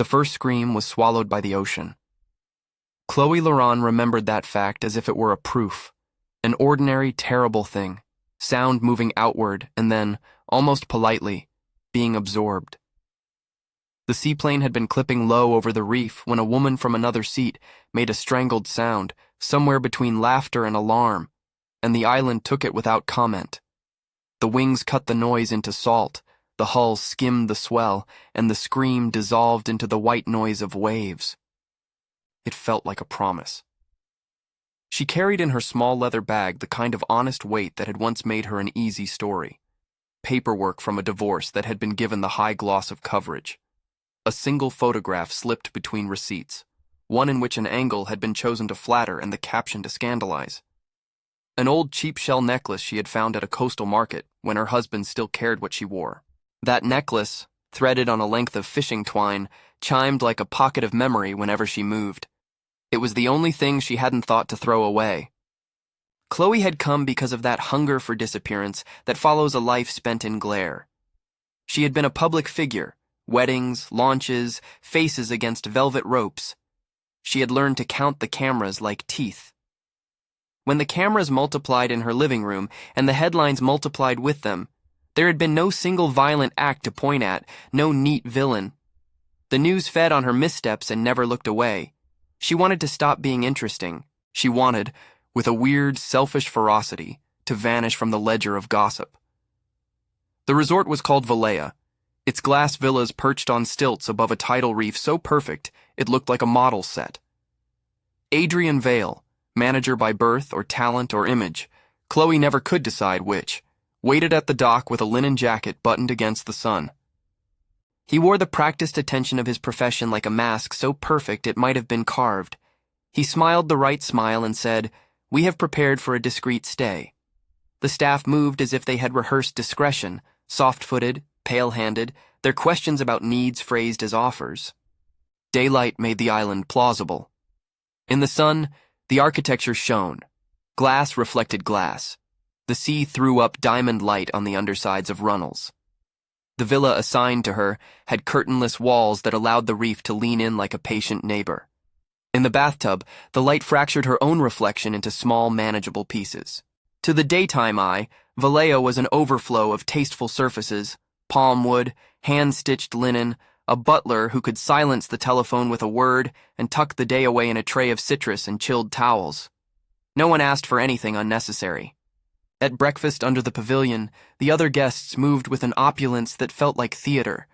The first scream was swallowed by the ocean. Chloe Lauron remembered that fact as if it were a proof. An ordinary, terrible thing. Sound moving outward and then, almost politely, being absorbed. The seaplane had been clipping low over the reef when a woman from another seat made a strangled sound, somewhere between laughter and alarm, and the island took it without comment. The wings cut the noise into salt, the hull skimmed the swell, and the scream dissolved into the white noise of waves. It felt like a promise. She carried in her small leather bag the kind of honest weight that had once made her an easy story. Paperwork from a divorce that had been given the high gloss of coverage. A single photograph slipped between receipts, one in which an angle had been chosen to flatter and the caption to scandalize. An old cheap shell necklace she had found at a coastal market when her husband still cared what she wore. That necklace, threaded on a length of fishing twine, chimed like a pocket of memory whenever she moved. It was the only thing she hadn't thought to throw away. Chloe had come because of that hunger for disappearance that follows a life spent in glare. She had been a public figure, weddings, launches, faces against velvet ropes. She had learned to count the cameras like teeth. When the cameras multiplied in her living room and the headlines multiplied with them, there had been no single violent act to point at, no neat villain. The news fed on her missteps and never looked away. She wanted to stop being interesting. She wanted, with a weird, selfish ferocity, to vanish from the ledger of gossip. The resort was called Valleja, its glass villas perched on stilts above a tidal reef so perfect it looked like a model set. Adrian Vale, manager by birth or talent or image, Chloe never could decide which, waited at the dock with a linen jacket buttoned against the sun. He wore the practiced attention of his profession like a mask so perfect it might have been carved. He smiled the right smile and said, "We have prepared for a discreet stay." The staff moved as if they had rehearsed discretion, soft-footed, pale-handed, their questions about needs phrased as offers. Daylight made the island plausible. In the sun, the architecture shone. Glass reflected glass. The sea threw up diamond light on the undersides of runnels. The villa assigned to her had curtainless walls that allowed the reef to lean in like a patient neighbor. In the bathtub, the light fractured her own reflection into small, manageable pieces. To the daytime eye, Valleja was an overflow of tasteful surfaces, palm wood, hand-stitched linen, a butler who could silence the telephone with a word and tuck the day away in a tray of citrus and chilled towels. No one asked for anything unnecessary. At breakfast under the pavilion, the other guests moved with an opulence that felt like theater.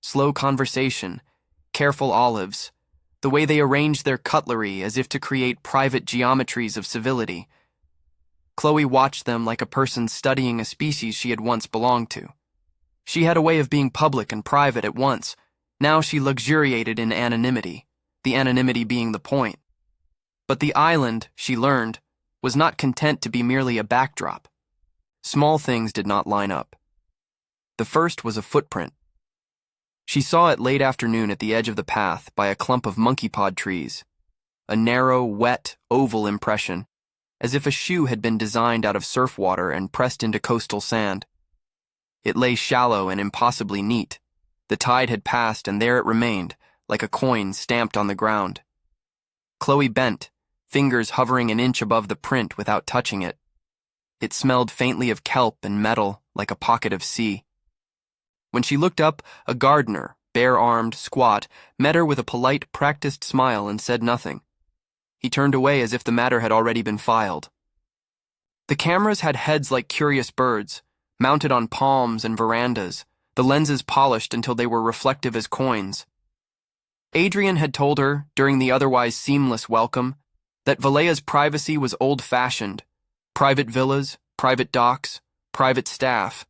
Slow conversation, careful olives, the way they arranged their cutlery as if to create private geometries of civility. Chloe watched them like a person studying a species she had once belonged to. She had a way of being public and private at once. Now she luxuriated in anonymity, the anonymity being the point. But the island, she learned, was not content to be merely a backdrop. Small things did not line up. The first was a footprint. She saw it late afternoon at the edge of the path by a clump of monkey-pod trees. A narrow, wet, oval impression, as if a shoe had been designed out of surf water and pressed into coastal sand. It lay shallow and impossibly neat. The tide had passed and there it remained, like a coin stamped on the ground. Chloe bent, fingers hovering an inch above the print without touching it. It smelled faintly of kelp and metal, like a pocket of sea. When she looked up, a gardener, bare-armed, squat, met her with a polite, practiced smile and said nothing. He turned away as if the matter had already been filed. The cameras had heads like curious birds, mounted on palms and verandas, the lenses polished until they were reflective as coins. Adrian had told her, during the otherwise seamless welcome, that Valleja's privacy was old-fashioned. Private villas, private docks, private staff.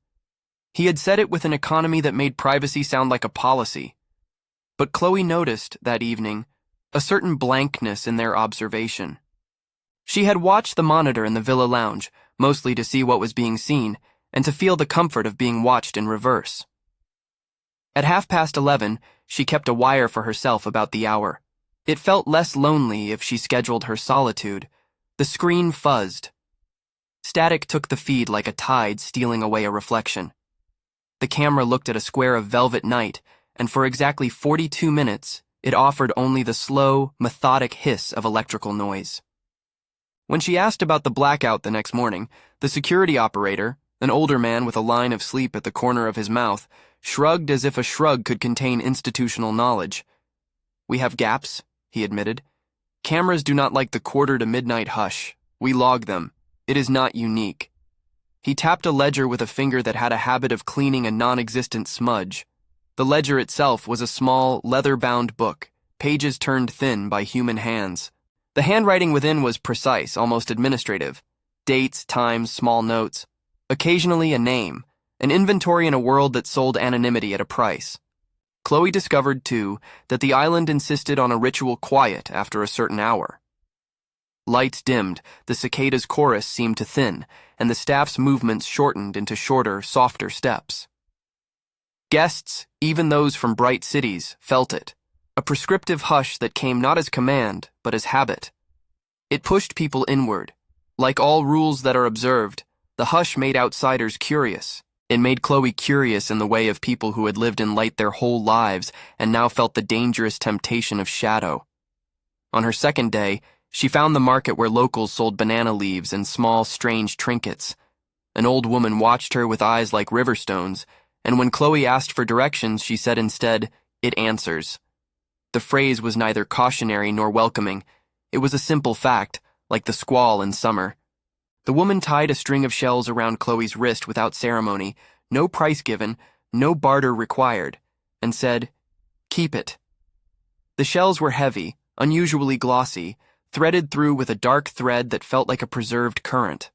He had said it with an economy that made privacy sound like a policy. But Chloe noticed, that evening, a certain blankness in their observation. She had watched the monitor in the villa lounge, mostly to see what was being seen, and to feel the comfort of being watched in reverse. At 11:30, she kept a wire for herself about the hour. It felt less lonely if she scheduled her solitude. The screen fuzzed. Static took the feed like a tide stealing away a reflection. The camera looked at a square of velvet night, and for exactly 42 minutes, it offered only the slow, methodic hiss of electrical noise. When she asked about the blackout the next morning, the security operator, an older man with a line of sleep at the corner of his mouth, shrugged as if a shrug could contain institutional knowledge. "We have gaps," he admitted. "Cameras do not like the quarter to midnight hush. We log them. It is not unique." He tapped a ledger with a finger that had a habit of cleaning a non-existent smudge. The ledger itself was a small, leather-bound book, pages turned thin by human hands. The handwriting within was precise, almost administrative. Dates, times, small notes. Occasionally a name, an inventory in a world that sold anonymity at a price. Chloe discovered, too, that the island insisted on a ritual quiet after a certain hour. Lights dimmed, the cicadas' chorus seemed to thin, and the staff's movements shortened into shorter, softer steps. Guests, even those from bright cities, felt it, a prescriptive hush that came not as command, but as habit. It pushed people inward. Like all rules that are observed, the hush made outsiders curious. It made Chloe curious in the way of people who had lived in light their whole lives and now felt the dangerous temptation of shadow. On her second day, she found the market where locals sold banana leaves and small, strange trinkets. An old woman watched her with eyes like river stones, and when Chloe asked for directions, she said instead, "It answers." The phrase was neither cautionary nor welcoming. It was a simple fact, like the squall in summer. The woman tied a string of shells around Chloe's wrist without ceremony, no price given, no barter required, and said, "Keep it." The shells were heavy, unusually glossy, threaded through with a dark thread that felt like a preserved current.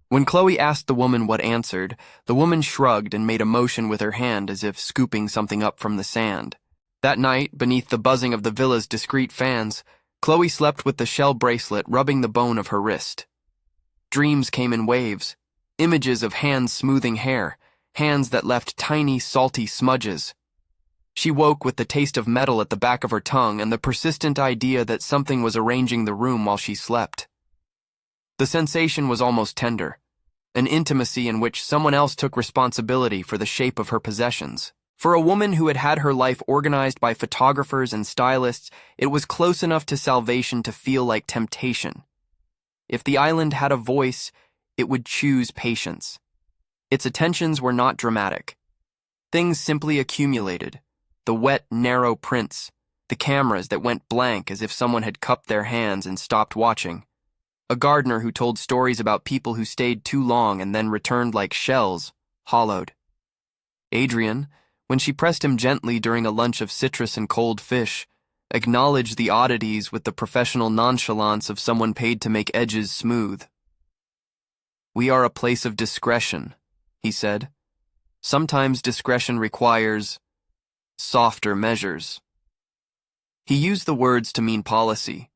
When Chloe asked the woman what answered, the woman shrugged and made a motion with her hand as if scooping something up from the sand. That night, beneath the buzzing of the villa's discreet fans, Chloe slept with the shell bracelet rubbing the bone of her wrist. Dreams came in waves, images of hands smoothing hair, hands that left tiny, salty smudges. She woke with the taste of metal at the back of her tongue and the persistent idea that something was arranging the room while she slept. The sensation was almost tender, an intimacy in which someone else took responsibility for the shape of her possessions. For a woman who had had her life organized by photographers and stylists, it was close enough to salvation to feel like temptation. If the island had a voice, it would choose patience. Its attentions were not dramatic. Things simply accumulated. The wet, narrow prints, the cameras that went blank as if someone had cupped their hands and stopped watching. A gardener who told stories about people who stayed too long and then returned like shells, hollowed. Adrian, when she pressed him gently during a lunch of citrus and cold fish, acknowledged the oddities with the professional nonchalance of someone paid to make edges smooth. "We are a place of discretion," he said. "Sometimes discretion requires softer measures." He used the words to mean policy.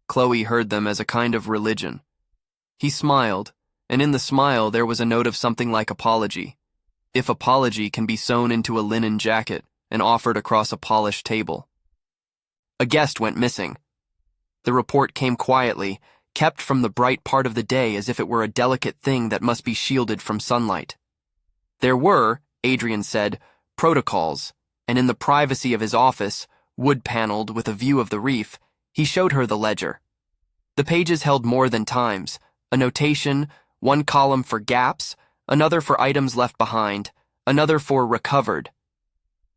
Chloe heard them as a kind of religion. He smiled, and in the smile there was a note of something like apology, if apology can be sewn into a linen jacket and offered across a polished table. A guest went missing. The report came quietly, kept from the bright part of the day as if it were a delicate thing that must be shielded from sunlight. There were, Adrian said, protocols, and in the privacy of his office, wood-paneled with a view of the reef, he showed her the ledger. The pages held more than times, a notation, one column for gaps, another for items left behind, another for recovered.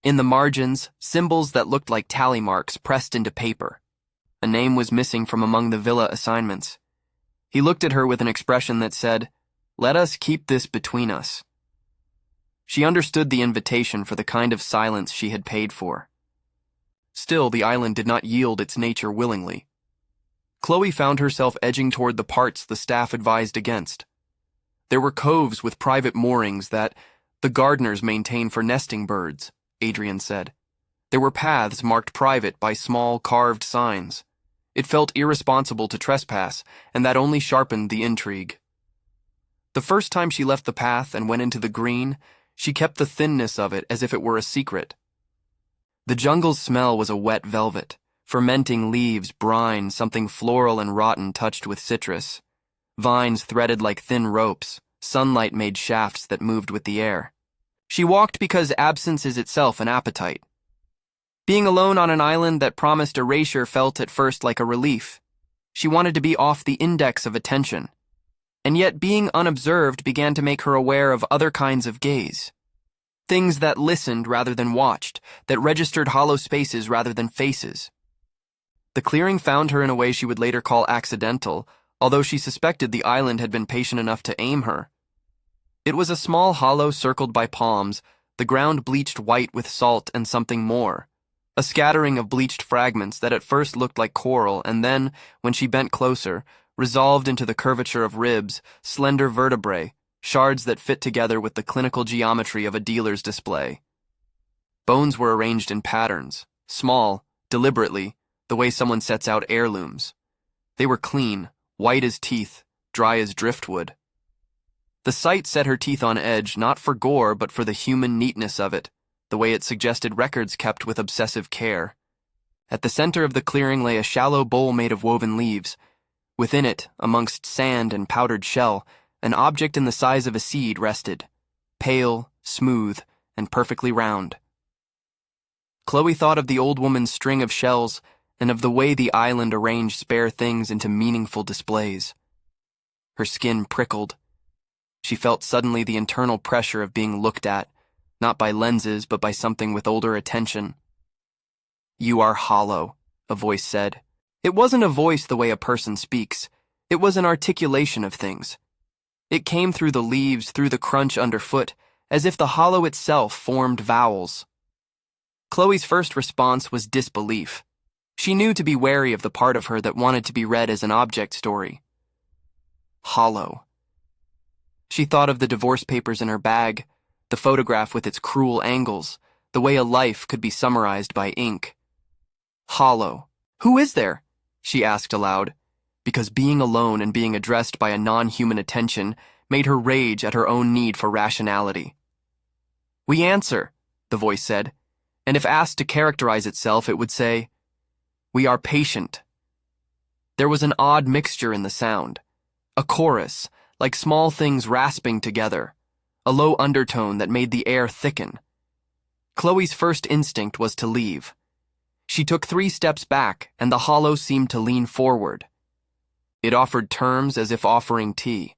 In the margins, symbols that looked like tally marks pressed into paper. A name was missing from among the villa assignments. He looked at her with an expression that said, "Let us keep this between us." She understood the invitation for the kind of silence she had paid for. Still, the island did not yield its nature willingly. Chloe found herself edging toward the parts the staff advised against. There were coves with private moorings that the gardeners maintain for nesting birds, Adrian said. There were paths marked private by small carved signs. It felt irresponsible to trespass, and that only sharpened the intrigue. The first time she left the path and went into the green, she kept the thinness of it as if it were a secret. The jungle's smell was a wet velvet, fermenting leaves, brine, something floral and rotten touched with citrus. Vines threaded like thin ropes, sunlight made shafts that moved with the air. She walked because absence is itself an appetite, Being alone on an island that promised erasure felt at first like a relief. She wanted to be off the index of attention. And yet being unobserved began to make her aware of other kinds of gaze. Things that listened rather than watched, that registered hollow spaces rather than faces. The clearing found her in a way she would later call accidental, although she suspected the island had been patient enough to aim her. It was a small hollow circled by palms, the ground bleached white with salt and something more. A scattering of bleached fragments that at first looked like coral and then, when she bent closer, resolved into the curvature of ribs, slender vertebrae, shards that fit together with the clinical geometry of a dealer's display. Bones were arranged in patterns, small, deliberately, the way someone sets out heirlooms. They were clean, white as teeth, dry as driftwood. The sight set her teeth on edge, not for gore but for the human neatness of it, the way it suggested records kept with obsessive care. At the center of the clearing lay a shallow bowl made of woven leaves. Within it, amongst sand and powdered shell, an object in the size of a seed rested, pale, smooth, and perfectly round. Chloe thought of the old woman's string of shells and of the way the island arranged spare things into meaningful displays. Her skin prickled. She felt suddenly the internal pressure of being looked at, not by lenses but by something with older attention. "You are hollow," a voice said. It wasn't a voice the way a person speaks. It was an articulation of things. It came through the leaves, through the crunch underfoot, as if the hollow itself formed vowels. Chloe's first response was disbelief. She knew to be wary of the part of her that wanted to be read as an object story. Hollow. She thought of the divorce papers in her bag, the photograph with its cruel angles, the way a life could be summarized by ink. Hollow. "Who is there?" she asked aloud, because being alone and being addressed by a non-human attention made her rage at her own need for rationality. "We answer," the voice said, and if asked to characterize itself, it would say, "We are patient." There was an odd mixture in the sound, a chorus, like small things rasping together, a low undertone that made the air thicken. Chloe's first instinct was to leave. She took 3 steps back, and the hollow seemed to lean forward. It offered terms as if offering tea.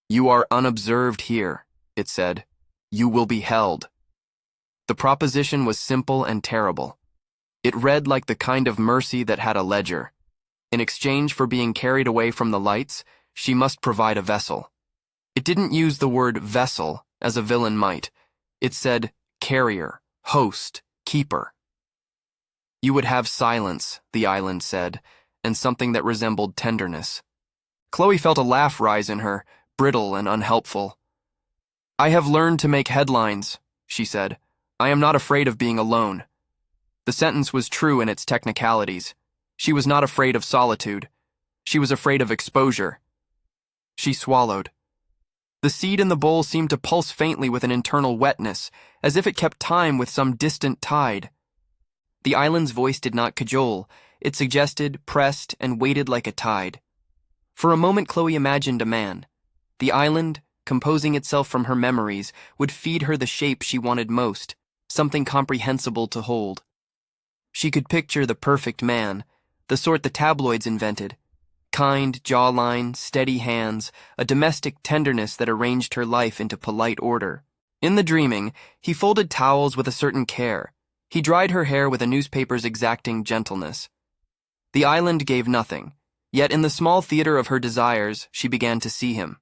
"You are unobserved here," it said. "You will be held." The proposition was simple and terrible. It read like the kind of mercy that had a ledger. In exchange for being carried away from the lights, she must provide a vessel. It didn't use the word vessel, as a villain might. It said carrier, host, keeper. "You would have silence," the island said, and something that resembled tenderness. Chloe felt a laugh rise in her, brittle and unhelpful. "I have learned to make headlines," she said. "I am not afraid of being alone." The sentence was true in its technicalities. She was not afraid of solitude. She was afraid of exposure. She swallowed. The seed in the bowl seemed to pulse faintly with an internal wetness, as if it kept time with some distant tide. The island's voice did not cajole. It suggested, pressed, and waited like a tide. For a moment Chloe imagined a man. The island, composing itself from her memories, would feed her the shape she wanted most, something comprehensible to hold. She could picture the perfect man, the sort the tabloids invented. Kind jawline, steady hands, a domestic tenderness that arranged her life into polite order. In the dreaming, he folded towels with a certain care. He dried her hair with a newspaper's exacting gentleness. The island gave nothing, yet in the small theater of her desires, she began to see him.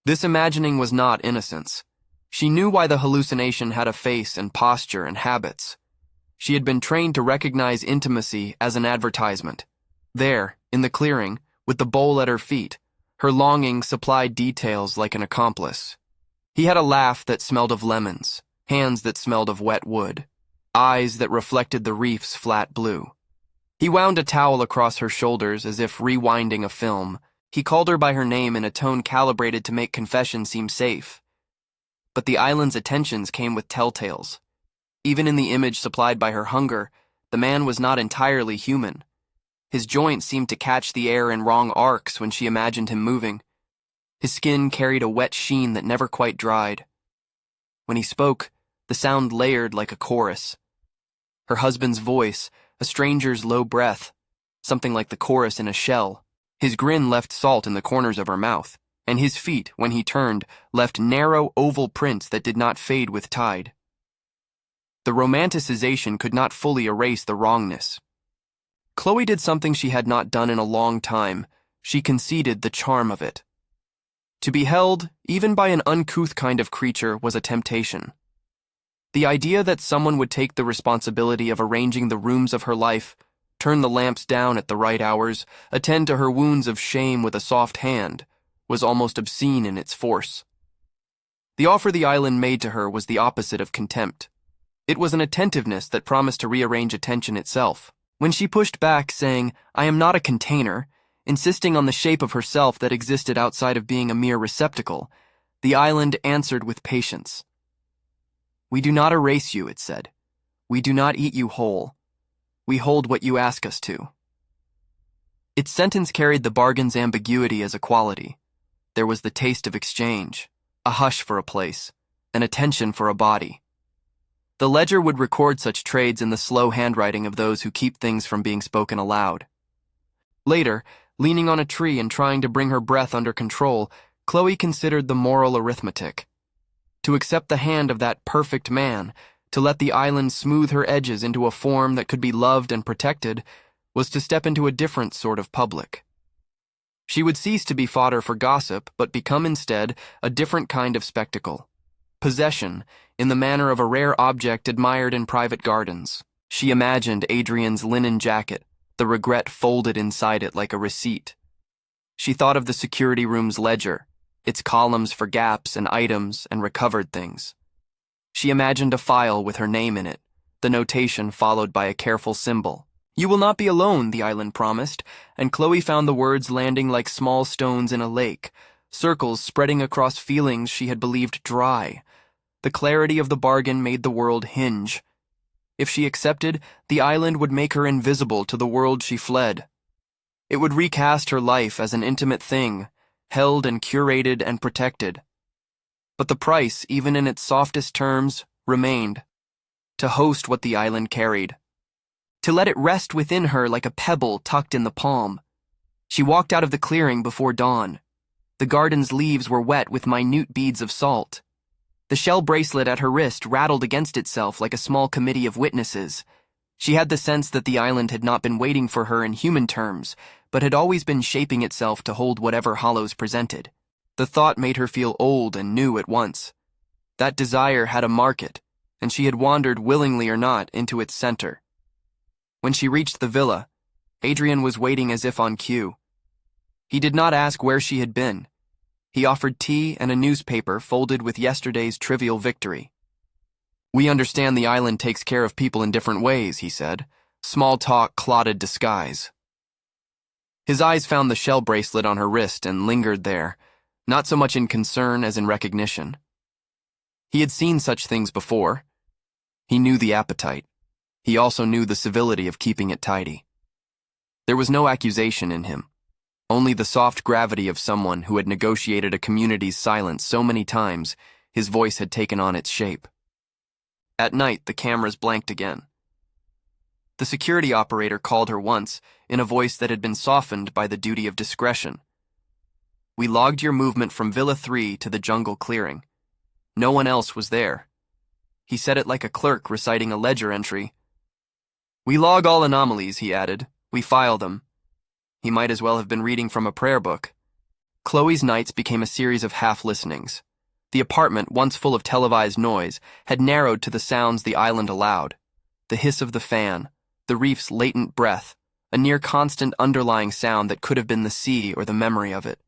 This imagining was not innocence. She knew why the hallucination had a face and posture and habits. She had been trained to recognize intimacy as an advertisement. There, in the clearing, with the bowl at her feet, her longing supplied details like an accomplice. He had a laugh that smelled of lemons, hands that smelled of wet wood, eyes that reflected the reef's flat blue. He wound a towel across her shoulders as if rewinding a film. He called her by her name in a tone calibrated to make confession seem safe. But the island's attentions came with telltales. Even in the image supplied by her hunger, the man was not entirely human. His joints seemed to catch the air in wrong arcs when she imagined him moving. His skin carried a wet sheen that never quite dried. When he spoke, the sound layered like a chorus. Her husband's voice, a stranger's low breath, something like the chorus in a shell. His grin left salt in the corners of her mouth, and his feet, when he turned, left narrow oval prints that did not fade with tide. The romanticization could not fully erase the wrongness. Chloe did something she had not done in a long time. She conceded the charm of it. To be held, even by an uncouth kind of creature, was a temptation. The idea that someone would take the responsibility of arranging the rooms of her life, turn the lamps down at the right hours, attend to her wounds of shame with a soft hand, was almost obscene in its force. The offer the island made to her was the opposite of contempt. It was an attentiveness that promised to rearrange attention itself. When she pushed back, saying, "I am not a container," insisting on the shape of herself that existed outside of being a mere receptacle, the island answered with patience. "We do not erase you," it said. "We do not eat you whole. We hold what you ask us to." Its sentence carried the bargain's ambiguity as a quality. There was the taste of exchange, a hush for a place, an attention for a body. The ledger would record such trades in the slow handwriting of those who keep things from being spoken aloud. Later, leaning on a tree and trying to bring her breath under control, Chloe considered the moral arithmetic. To accept the hand of that perfect man, to let the island smooth her edges into a form that could be loved and protected, was to step into a different sort of public. She would cease to be fodder for gossip, but become instead a different kind of spectacle. Possession, in the manner of a rare object admired in private gardens. She imagined Adrian's linen jacket, the regret folded inside it like a receipt. She thought of the security room's ledger, its columns for gaps and items and recovered things. She imagined a file with her name in it, the notation followed by a careful symbol. "You will not be alone," the island promised, and Chloe found the words landing like small stones in a lake, circles spreading across feelings she had believed dry. The clarity of the bargain made the world hinge. If she accepted, the island would make her invisible to the world she fled. It would recast her life as an intimate thing, held and curated and protected. But the price, even in its softest terms, remained. To host what the island carried. To let it rest within her like a pebble tucked in the palm. She walked out of the clearing before dawn. The garden's leaves were wet with minute beads of salt. The shell bracelet at her wrist rattled against itself like a small committee of witnesses. She had the sense that the island had not been waiting for her in human terms, but had always been shaping itself to hold whatever hollows presented. The thought made her feel old and new at once. That desire had a market, and she had wandered, willingly or not, into its center. When she reached the villa, Adrian was waiting as if on cue. He did not ask where she had been. He offered tea and a newspaper folded with yesterday's trivial victory. "We understand the island takes care of people in different ways," he said. Small talk, clotted disguise. His eyes found the shell bracelet on her wrist and lingered there, not so much in concern as in recognition. He had seen such things before. He knew the appetite. He also knew the civility of keeping it tidy. There was no accusation in him. Only the soft gravity of someone who had negotiated a community's silence so many times, his voice had taken on its shape. At night, the cameras blanked again. The security operator called her once, in a voice that had been softened by the duty of discretion. "We logged your movement from Villa 3 to the jungle clearing. No one else was there." He said it like a clerk reciting a ledger entry. "We log all anomalies," he added. "We file them." He might as well have been reading from a prayer book. Chloe's nights became a series of half-listenings. The apartment, once full of televised noise, had narrowed to the sounds the island allowed. The hiss of the fan, the reef's latent breath, a near-constant underlying sound that could have been the sea or the memory of it.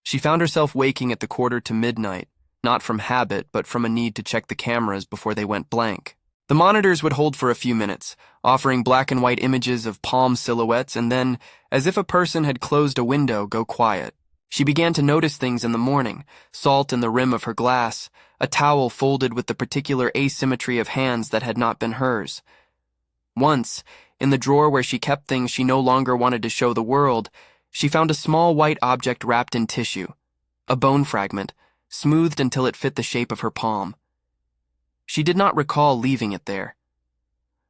She found herself waking at the quarter to midnight, not from habit but from a need to check the cameras before they went blank. The monitors would hold for a few minutes, offering black and white images of palm silhouettes, and then, as if a person had closed a window, go quiet. She began to notice things in the morning, salt in the rim of her glass, a towel folded with the particular asymmetry of hands that had not been hers. Once, in the drawer where she kept things she no longer wanted to show the world, she found a small white object wrapped in tissue, a bone fragment, smoothed until it fit the shape of her palm. She did not recall leaving it there.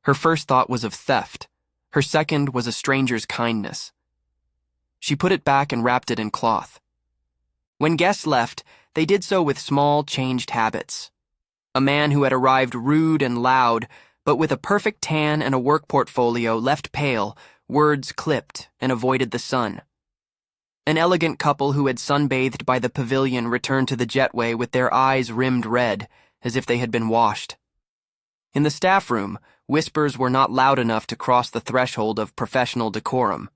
Her first thought was of theft. Her second was a stranger's kindness. She put it back and wrapped it in cloth. When guests left, they did so with small, changed habits. A man who had arrived rude and loud, but with a perfect tan and a work portfolio left pale, words clipped, and avoided the sun. An elegant couple who had sunbathed by the pavilion returned to the jetway with their eyes rimmed red, as if they had been washed. In the staff room, whispers were not loud enough to cross the threshold of professional decorum.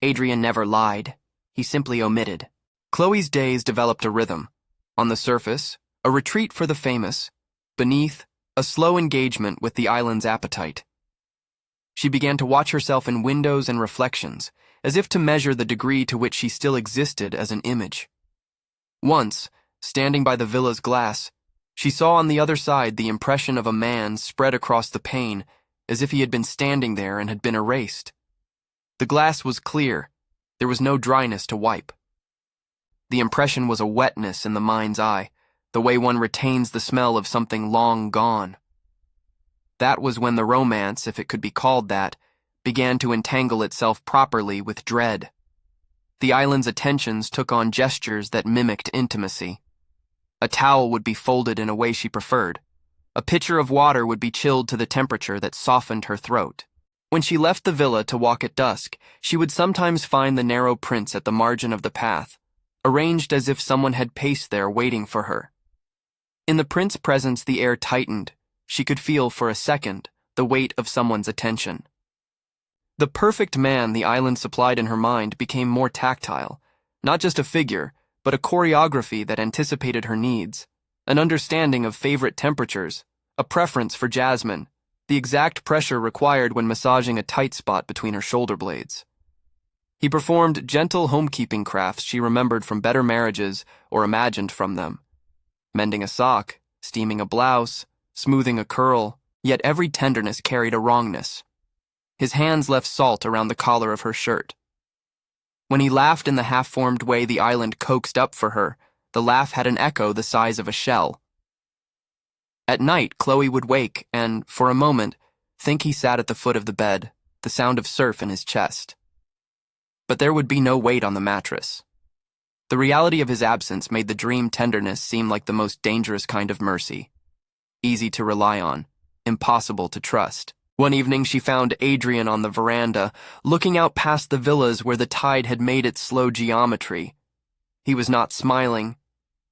Adrian never lied. He simply omitted. Chloe's days developed a rhythm. On the surface, a retreat for the famous. Beneath, a slow engagement with the island's appetite. She began to watch herself in windows and reflections, as if to measure the degree to which she still existed as an image. Once, standing by the villa's glass, she saw on the other side the impression of a man spread across the pane, as if he had been standing there and had been erased. The glass was clear. There was no dryness to wipe. The impression was a wetness in the mind's eye, the way one retains the smell of something long gone. That was when the romance, if it could be called that, began to entangle itself properly with dread. The island's attentions took on gestures that mimicked intimacy. A towel would be folded in a way she preferred. A pitcher of water would be chilled to the temperature that softened her throat. When she left the villa to walk at dusk, she would sometimes find the narrow prints at the margin of the path, arranged as if someone had paced there waiting for her. In the print's presence, the air tightened. She could feel for a second the weight of someone's attention. The perfect man the island supplied in her mind became more tactile, not just a figure, but a choreography that anticipated her needs, an understanding of favorite temperatures, a preference for jasmine, the exact pressure required when massaging a tight spot between her shoulder blades. He performed gentle homekeeping crafts she remembered from better marriages or imagined from them. Mending a sock, steaming a blouse, smoothing a curl, yet every tenderness carried a wrongness. His hands left salt around the collar of her shirt. When he laughed in the half-formed way the island coaxed up for her, the laugh had an echo the size of a shell. At night, Chloe would wake and, for a moment, think he sat at the foot of the bed, the sound of surf in his chest. But there would be no weight on the mattress. The reality of his absence made the dream tenderness seem like the most dangerous kind of mercy. Easy to rely on, impossible to trust. One evening she found Adrian on the veranda, looking out past the villas where the tide had made its slow geometry. He was not smiling.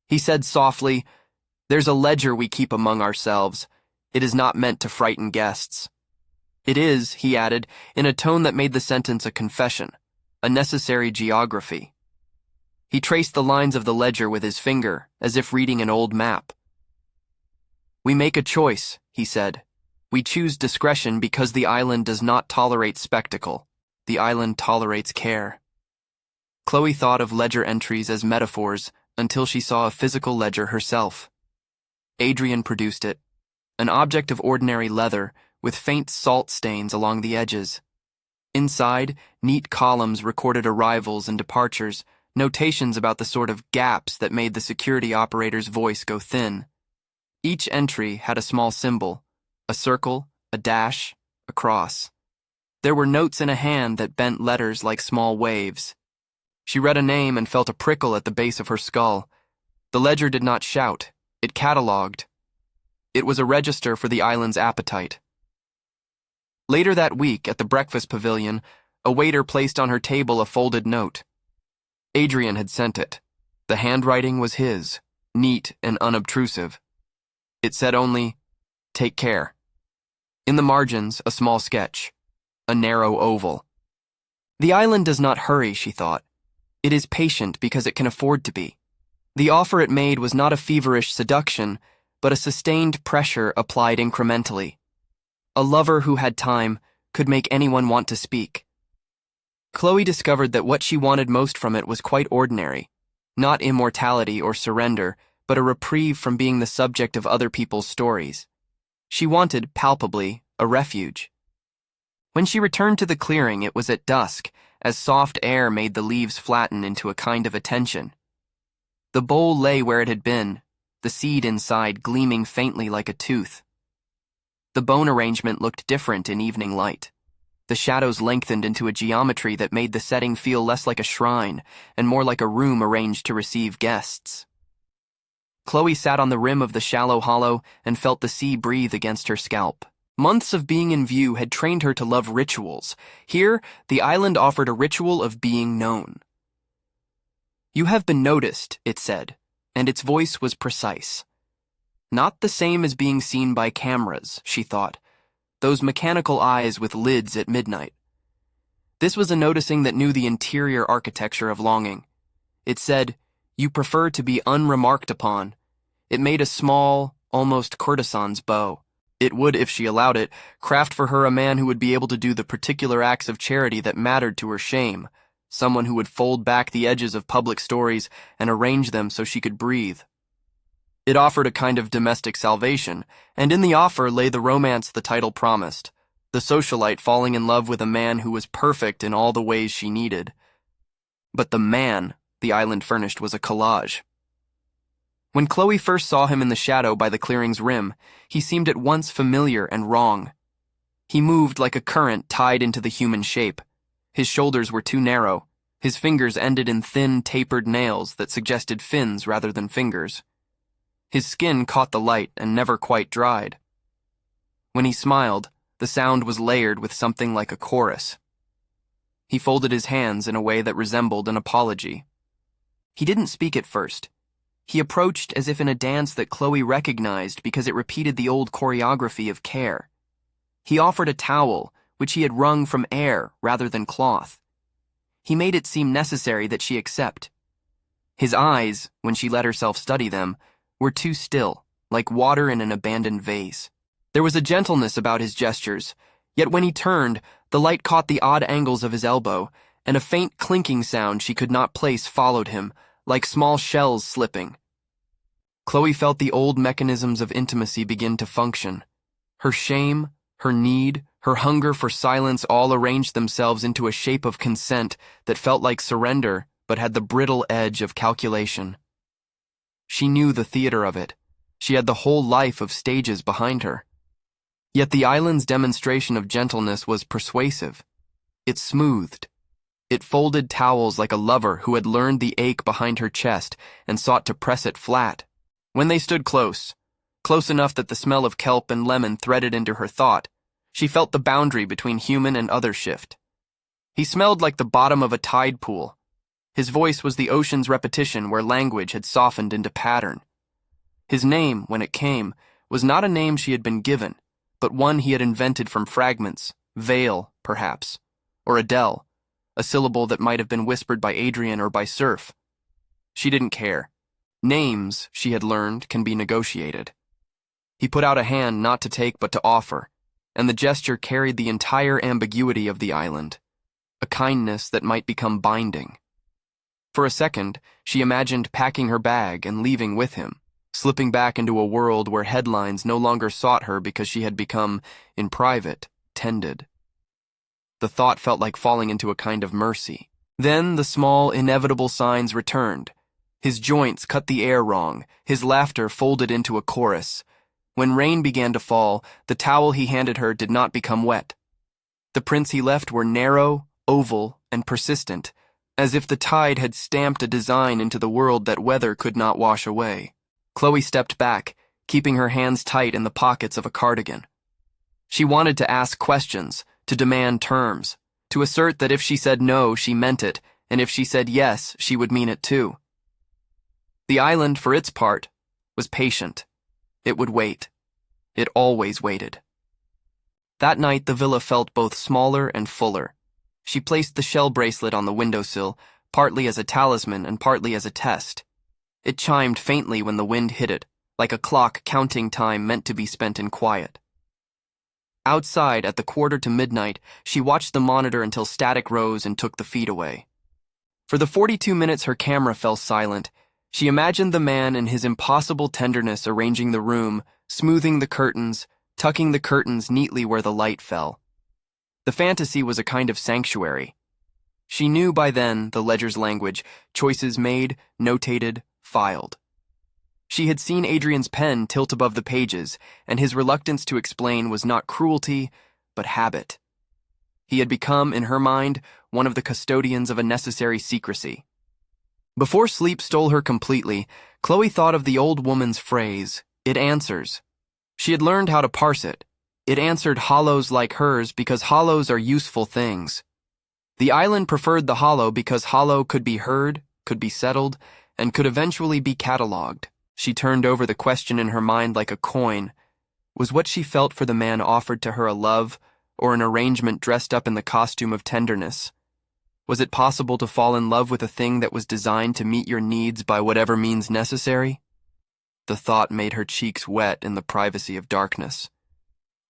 He said softly, "There's a ledger we keep among ourselves. It is not meant to frighten guests." "It is," he added, in a tone that made the sentence a confession, a necessary geography. He traced the lines of the ledger with his finger, as if reading an old map. "We make a choice," he said. "We choose discretion because the island does not tolerate spectacle. The island tolerates care." Chloe thought of ledger entries as metaphors until she saw a physical ledger herself. Adrian produced it, an object of ordinary leather with faint salt stains along the edges. Inside, neat columns recorded arrivals and departures, notations about the sort of gaps that made the security operator's voice go thin. Each entry had a small symbol, a circle, a dash, a cross. There were notes in a hand that bent letters like small waves. She read a name and felt a prickle at the base of her skull. The ledger did not shout. It catalogued. It was a register for the island's appetite. Later that week, at the breakfast pavilion, a waiter placed on her table a folded note. Adrian had sent it. The handwriting was his, neat and unobtrusive. It said only, "Take care." In the margins, a small sketch, a narrow oval. The island does not hurry, she thought. It is patient because it can afford to be. The offer it made was not a feverish seduction, but a sustained pressure applied incrementally. A lover who had time could make anyone want to speak. Chloe discovered that what she wanted most from it was quite ordinary, not immortality or surrender, but a reprieve from being the subject of other people's stories. She wanted, palpably, a refuge. When she returned to the clearing, it was at dusk, as soft air made the leaves flatten into a kind of attention. The bowl lay where it had been, the seed inside gleaming faintly like a tooth. The bone arrangement looked different in evening light. The shadows lengthened into a geometry that made the setting feel less like a shrine and more like a room arranged to receive guests. Chloe sat on the rim of the shallow hollow and felt the sea breathe against her scalp. Months of being in view had trained her to love rituals. Here, the island offered a ritual of being known. "You have been noticed," it said, and its voice was precise. Not the same as being seen by cameras, she thought. Those mechanical eyes with lids at midnight. This was a noticing that knew the interior architecture of longing. It said, "You prefer to be unremarked upon." It made a small, almost courtesan's bow. It would, if she allowed it, craft for her a man who would be able to do the particular acts of charity that mattered to her shame, someone who would fold back the edges of public stories and arrange them so she could breathe. It offered a kind of domestic salvation, and in the offer lay the romance the title promised, the socialite falling in love with a man who was perfect in all the ways she needed. But the man the island furnished was a collage. When Chloe first saw him in the shadow by the clearing's rim, he seemed at once familiar and wrong. He moved like a current tied into the human shape. His shoulders were too narrow. His fingers ended in thin, tapered nails that suggested fins rather than fingers. His skin caught the light and never quite dried. When he smiled, the sound was layered with something like a chorus. He folded his hands in a way that resembled an apology. He didn't speak at first. He approached as if in a dance that Chloe recognized because it repeated the old choreography of care. He offered a towel, which he had wrung from air rather than cloth. He made it seem necessary that she accept. His eyes, when she let herself study them, were too still, like water in an abandoned vase. There was a gentleness about his gestures, yet when he turned, the light caught the odd angles of his elbow, and a faint clinking sound she could not place followed him, like small shells slipping. Chloe felt the old mechanisms of intimacy begin to function. Her shame, her need, her hunger for silence all arranged themselves into a shape of consent that felt like surrender but had the brittle edge of calculation. She knew the theater of it. She had the whole life of stages behind her. Yet the island's demonstration of gentleness was persuasive. It smoothed. It folded towels like a lover who had learned the ache behind her chest and sought to press it flat. When they stood close enough that the smell of kelp and lemon threaded into her thought, she felt the boundary between human and other shift. He smelled like the bottom of a tide pool. His voice was the ocean's repetition where language had softened into pattern. His name, when it came, was not a name she had been given, but one he had invented from fragments, Veil, perhaps, or Adele, a syllable that might have been whispered by Adrian or by Surf. She didn't care. Names, she had learned, can be negotiated. He put out a hand not to take but to offer, and the gesture carried the entire ambiguity of the island, a kindness that might become binding. For a second, she imagined packing her bag and leaving with him, slipping back into a world where headlines no longer sought her because she had become, in private, tended. The thought felt like falling into a kind of mercy. Then the small, inevitable signs returned. His joints cut the air wrong, his laughter folded into a chorus. When rain began to fall, the towel he handed her did not become wet. The prints he left were narrow, oval, and persistent, as if the tide had stamped a design into the world that weather could not wash away. Chloe stepped back, keeping her hands tight in the pockets of a cardigan. She wanted to ask questions, to demand terms, to assert that if she said no, she meant it, and if she said yes, she would mean it too. The island, for its part, was patient. It would wait. It always waited. That night, the villa felt both smaller and fuller. She placed the shell bracelet on the windowsill, partly as a talisman and partly as a test. It chimed faintly when the wind hit it, like a clock counting time meant to be spent in quiet. Outside, at the quarter to midnight, she watched the monitor until static rose and took the feed away. For the 42 minutes her camera fell silent, she imagined the man in his impossible tenderness arranging the room, smoothing the curtains, tucking the curtains neatly where the light fell. The fantasy was a kind of sanctuary. She knew by then the ledger's language, choices made, notated, filed. She had seen Adrian's pen tilt above the pages, and his reluctance to explain was not cruelty, but habit. He had become, in her mind, one of the custodians of a necessary secrecy. Before sleep stole her completely, Chloe thought of the old woman's phrase, "It answers." She had learned how to parse it. It answered hollows like hers because hollows are useful things. The island preferred the hollow because hollow could be heard, could be settled, and could eventually be catalogued. She turned over the question in her mind like a coin. Was what she felt for the man offered to her a love, or an arrangement dressed up in the costume of tenderness? Was it possible to fall in love with a thing that was designed to meet your needs by whatever means necessary? The thought made her cheeks wet in the privacy of darkness.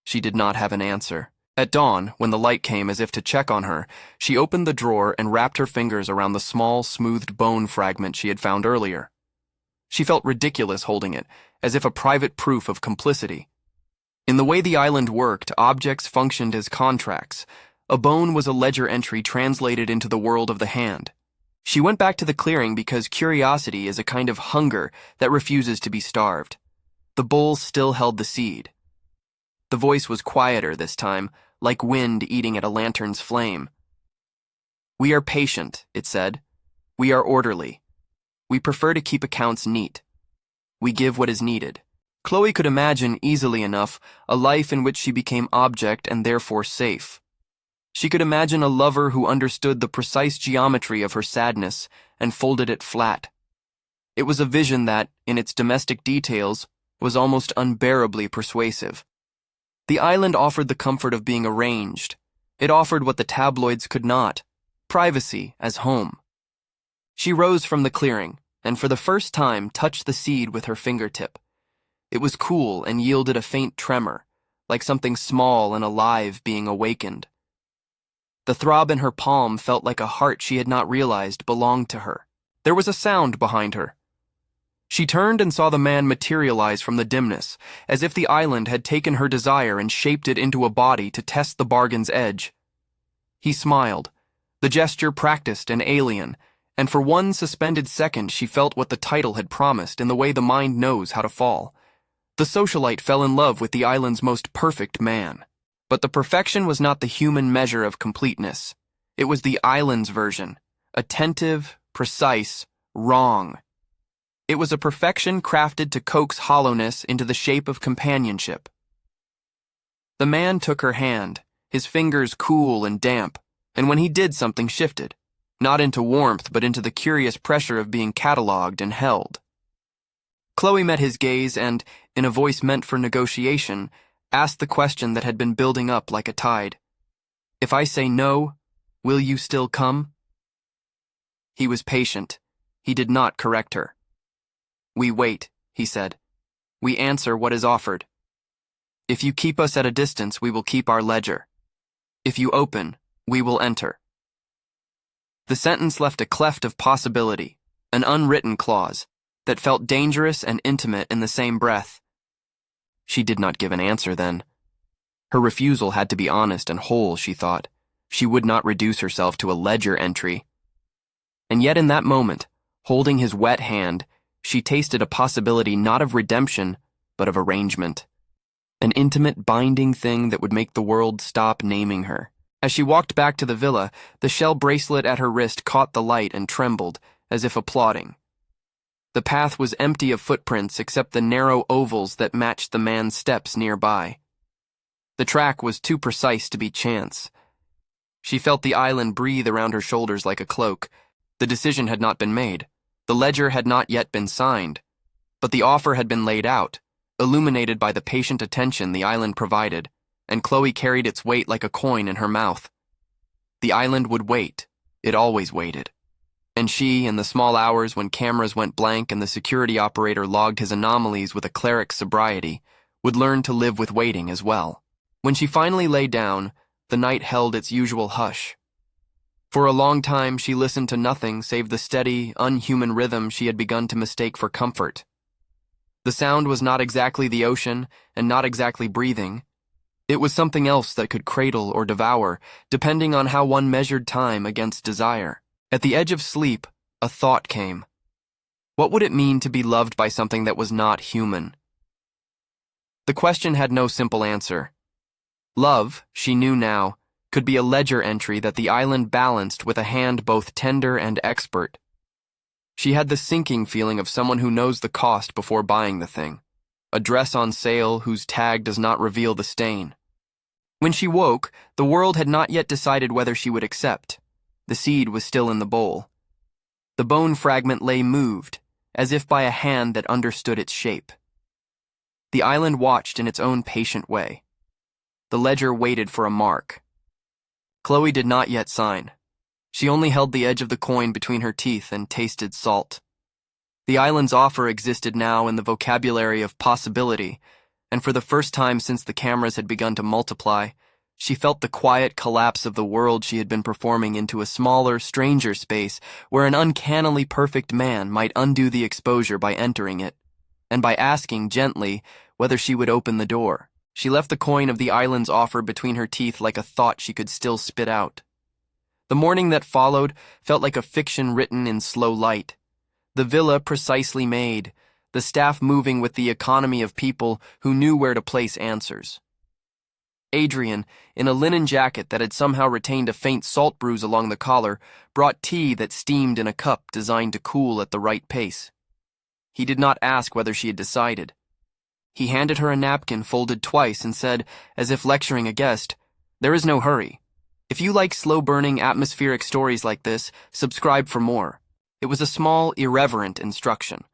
She did not have an answer. At dawn, when the light came as if to check on her, she opened the drawer and wrapped her fingers around the small, smoothed bone fragment she had found earlier. She felt ridiculous holding it, as if a private proof of complicity. In the way the island worked, objects functioned as contracts. A bone was a ledger entry translated into the world of the hand. She went back to the clearing because curiosity is a kind of hunger that refuses to be starved. The bowl still held the seed. The voice was quieter this time, like wind eating at a lantern's flame. "We are patient," it said. "We are orderly. We prefer to keep accounts neat. We give what is needed." Chloe could imagine easily enough a life in which she became object and therefore safe. She could imagine a lover who understood the precise geometry of her sadness and folded it flat. It was a vision that, in its domestic details, was almost unbearably persuasive. The island offered the comfort of being arranged. It offered what the tabloids could not, privacy as home. She rose from the clearing, and for the first time touched the seed with her fingertip. It was cool and yielded a faint tremor, like something small and alive being awakened. The throb in her palm felt like a heart she had not realized belonged to her. There was a sound behind her. She turned and saw the man materialize from the dimness, as if the island had taken her desire and shaped it into a body to test the bargain's edge. He smiled, the gesture practiced and alien, and for one suspended second she felt what the title had promised in the way the mind knows how to fall. The socialite fell in love with the island's most perfect man. But the perfection was not the human measure of completeness. It was the island's version, attentive, precise, wrong. It was a perfection crafted to coax hollowness into the shape of companionship. The man took her hand, his fingers cool and damp, and when he did, something shifted, not into warmth but into the curious pressure of being catalogued and held. Chloe met his gaze and, in a voice meant for negotiation, asked the question that had been building up like a tide. "If I say no, will you still come?" He was patient. He did not correct her. "We wait," he said. "We answer what is offered. If you keep us at a distance, we will keep our ledger. If you open, we will enter." The sentence left a cleft of possibility, an unwritten clause, that felt dangerous and intimate in the same breath. She did not give an answer then. Her refusal had to be honest and whole, she thought. She would not reduce herself to a ledger entry. And yet in that moment, holding his wet hand, she tasted a possibility not of redemption, but of arrangement. An intimate, binding thing that would make the world stop naming her. As she walked back to the villa, the shell bracelet at her wrist caught the light and trembled, as if applauding. The path was empty of footprints except the narrow ovals that matched the man's steps nearby. The track was too precise to be chance. She felt the island breathe around her shoulders like a cloak. The decision had not been made. The ledger had not yet been signed. But the offer had been laid out, illuminated by the patient attention the island provided, and Chloe carried its weight like a coin in her mouth. The island would wait. It always waited. And she, in the small hours when cameras went blank and the security operator logged his anomalies with a cleric's sobriety, would learn to live with waiting as well. When she finally lay down, the night held its usual hush. For a long time she listened to nothing save the steady, unhuman rhythm she had begun to mistake for comfort. The sound was not exactly the ocean and not exactly breathing. It was something else that could cradle or devour, depending on how one measured time against desire. At the edge of sleep, a thought came. What would it mean to be loved by something that was not human? The question had no simple answer. Love, she knew now, could be a ledger entry that the island balanced with a hand both tender and expert. She had the sinking feeling of someone who knows the cost before buying the thing, a dress on sale whose tag does not reveal the stain. When she woke, the world had not yet decided whether she would accept. The seed was still in the bowl. The bone fragment lay moved, as if by a hand that understood its shape. The island watched in its own patient way. The ledger waited for a mark. Chloe did not yet sign. She only held the edge of the coin between her teeth and tasted salt. The island's offer existed now in the vocabulary of possibility, and for the first time since the cameras had begun to multiply, she felt the quiet collapse of the world she had been performing into a smaller, stranger space where an uncannily perfect man might undo the exposure by entering it, and by asking gently whether she would open the door. She left the coin of the island's offer between her teeth like a thought she could still spit out. The morning that followed felt like a fiction written in slow light. The villa precisely made, the staff moving with the economy of people who knew where to place answers. Adrian, in a linen jacket that had somehow retained a faint salt bruise along the collar, brought tea that steamed in a cup designed to cool at the right pace. He did not ask whether she had decided. He handed her a napkin folded twice and said, as if lecturing a guest, "There is no hurry. If you like slow-burning atmospheric stories like this, subscribe for more." It was a small, irreverent instruction,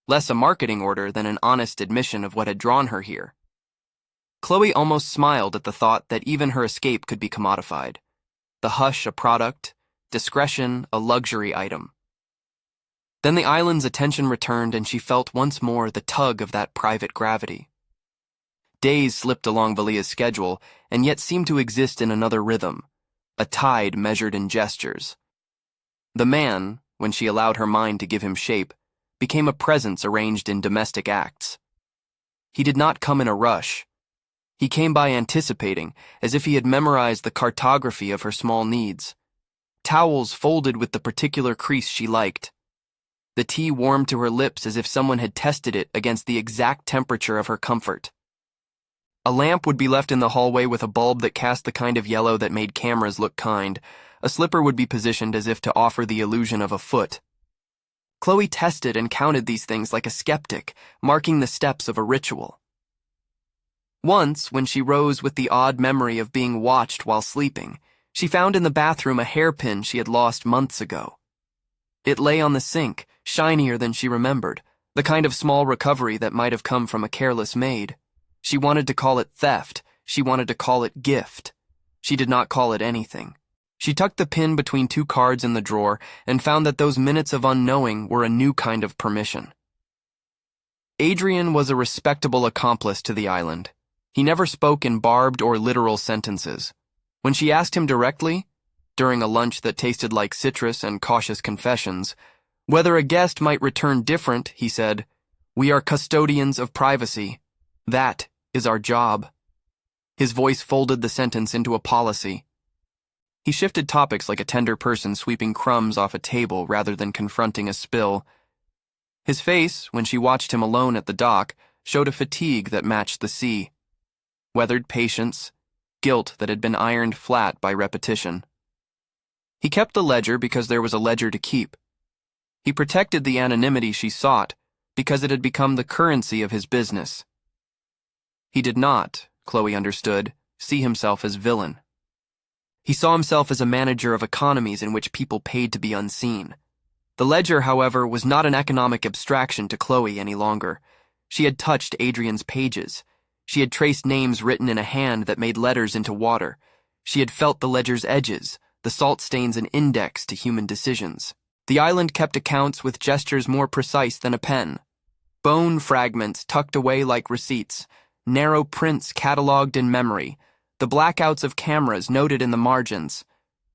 less a marketing order than an honest admission of what had drawn her here. Chloe almost smiled at the thought that even her escape could be commodified. The hush a product, discretion a luxury item. Then the island's attention returned and she felt once more the tug of that private gravity. Days slipped along Valia's schedule and yet seemed to exist in another rhythm, a tide measured in gestures. The man, when she allowed her mind to give him shape, became a presence arranged in domestic acts. He did not come in a rush. He came by anticipating, as if he had memorized the cartography of her small needs. Towels folded with the particular crease she liked. The tea warmed to her lips as if someone had tested it against the exact temperature of her comfort. A lamp would be left in the hallway with a bulb that cast the kind of yellow that made cameras look kind. A slipper would be positioned as if to offer the illusion of a foot. Chloe tested and counted these things like a skeptic, marking the steps of a ritual. Once, when she rose with the odd memory of being watched while sleeping, she found in the bathroom a hairpin she had lost months ago. It lay on the sink, shinier than she remembered, the kind of small recovery that might have come from a careless maid. She wanted to call it theft. She wanted to call it gift. She did not call it anything. She tucked the pin between two cards in the drawer and found that those minutes of unknowing were a new kind of permission. Adrian was a respectable accomplice to the island. He never spoke in barbed or literal sentences. When she asked him directly, during a lunch that tasted like citrus and cautious confessions, whether a guest might return different, he said, "We are custodians of privacy. That is our job." His voice folded the sentence into a policy. He shifted topics like a tender person sweeping crumbs off a table rather than confronting a spill. His face, when she watched him alone at the dock, showed a fatigue that matched the sea. Weathered patience, guilt that had been ironed flat by repetition. He kept the ledger because there was a ledger to keep. He protected the anonymity she sought because it had become the currency of his business. He did not, Chloe understood, see himself as villain. He saw himself as a manager of economies in which people paid to be unseen. The ledger, however, was not an economic abstraction to Chloe any longer. She had touched Adrian's pages. She had traced names written in a hand that made letters into water. She had felt the ledger's edges, the salt stains an index to human decisions. The island kept accounts with gestures more precise than a pen. Bone fragments tucked away like receipts, narrow prints catalogued in memory, the blackouts of cameras noted in the margins.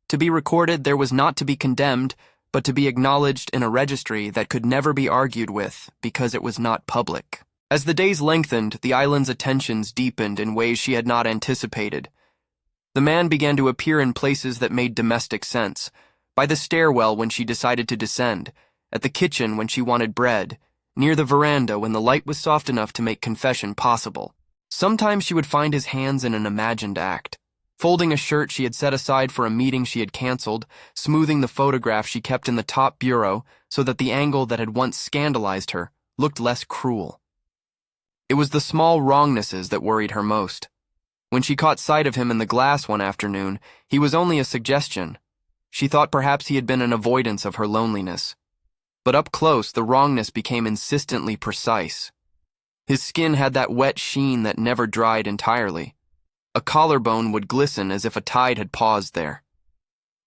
To be recorded, there was not to be condemned, but to be acknowledged in a registry that could never be argued with because it was not public. As the days lengthened, the island's attentions deepened in ways she had not anticipated. The man began to appear in places that made domestic sense, by the stairwell when she decided to descend, at the kitchen when she wanted bread, near the veranda when the light was soft enough to make confession possible. Sometimes she would find his hands in an imagined act, folding a shirt she had set aside for a meeting she had canceled, smoothing the photograph she kept in the top bureau so that the angle that had once scandalized her looked less cruel. It was the small wrongnesses that worried her most. When she caught sight of him in the glass one afternoon, he was only a suggestion. She thought perhaps he had been an avoidance of her loneliness. But up close, the wrongness became insistently precise. His skin had that wet sheen that never dried entirely. A collarbone would glisten as if a tide had paused there.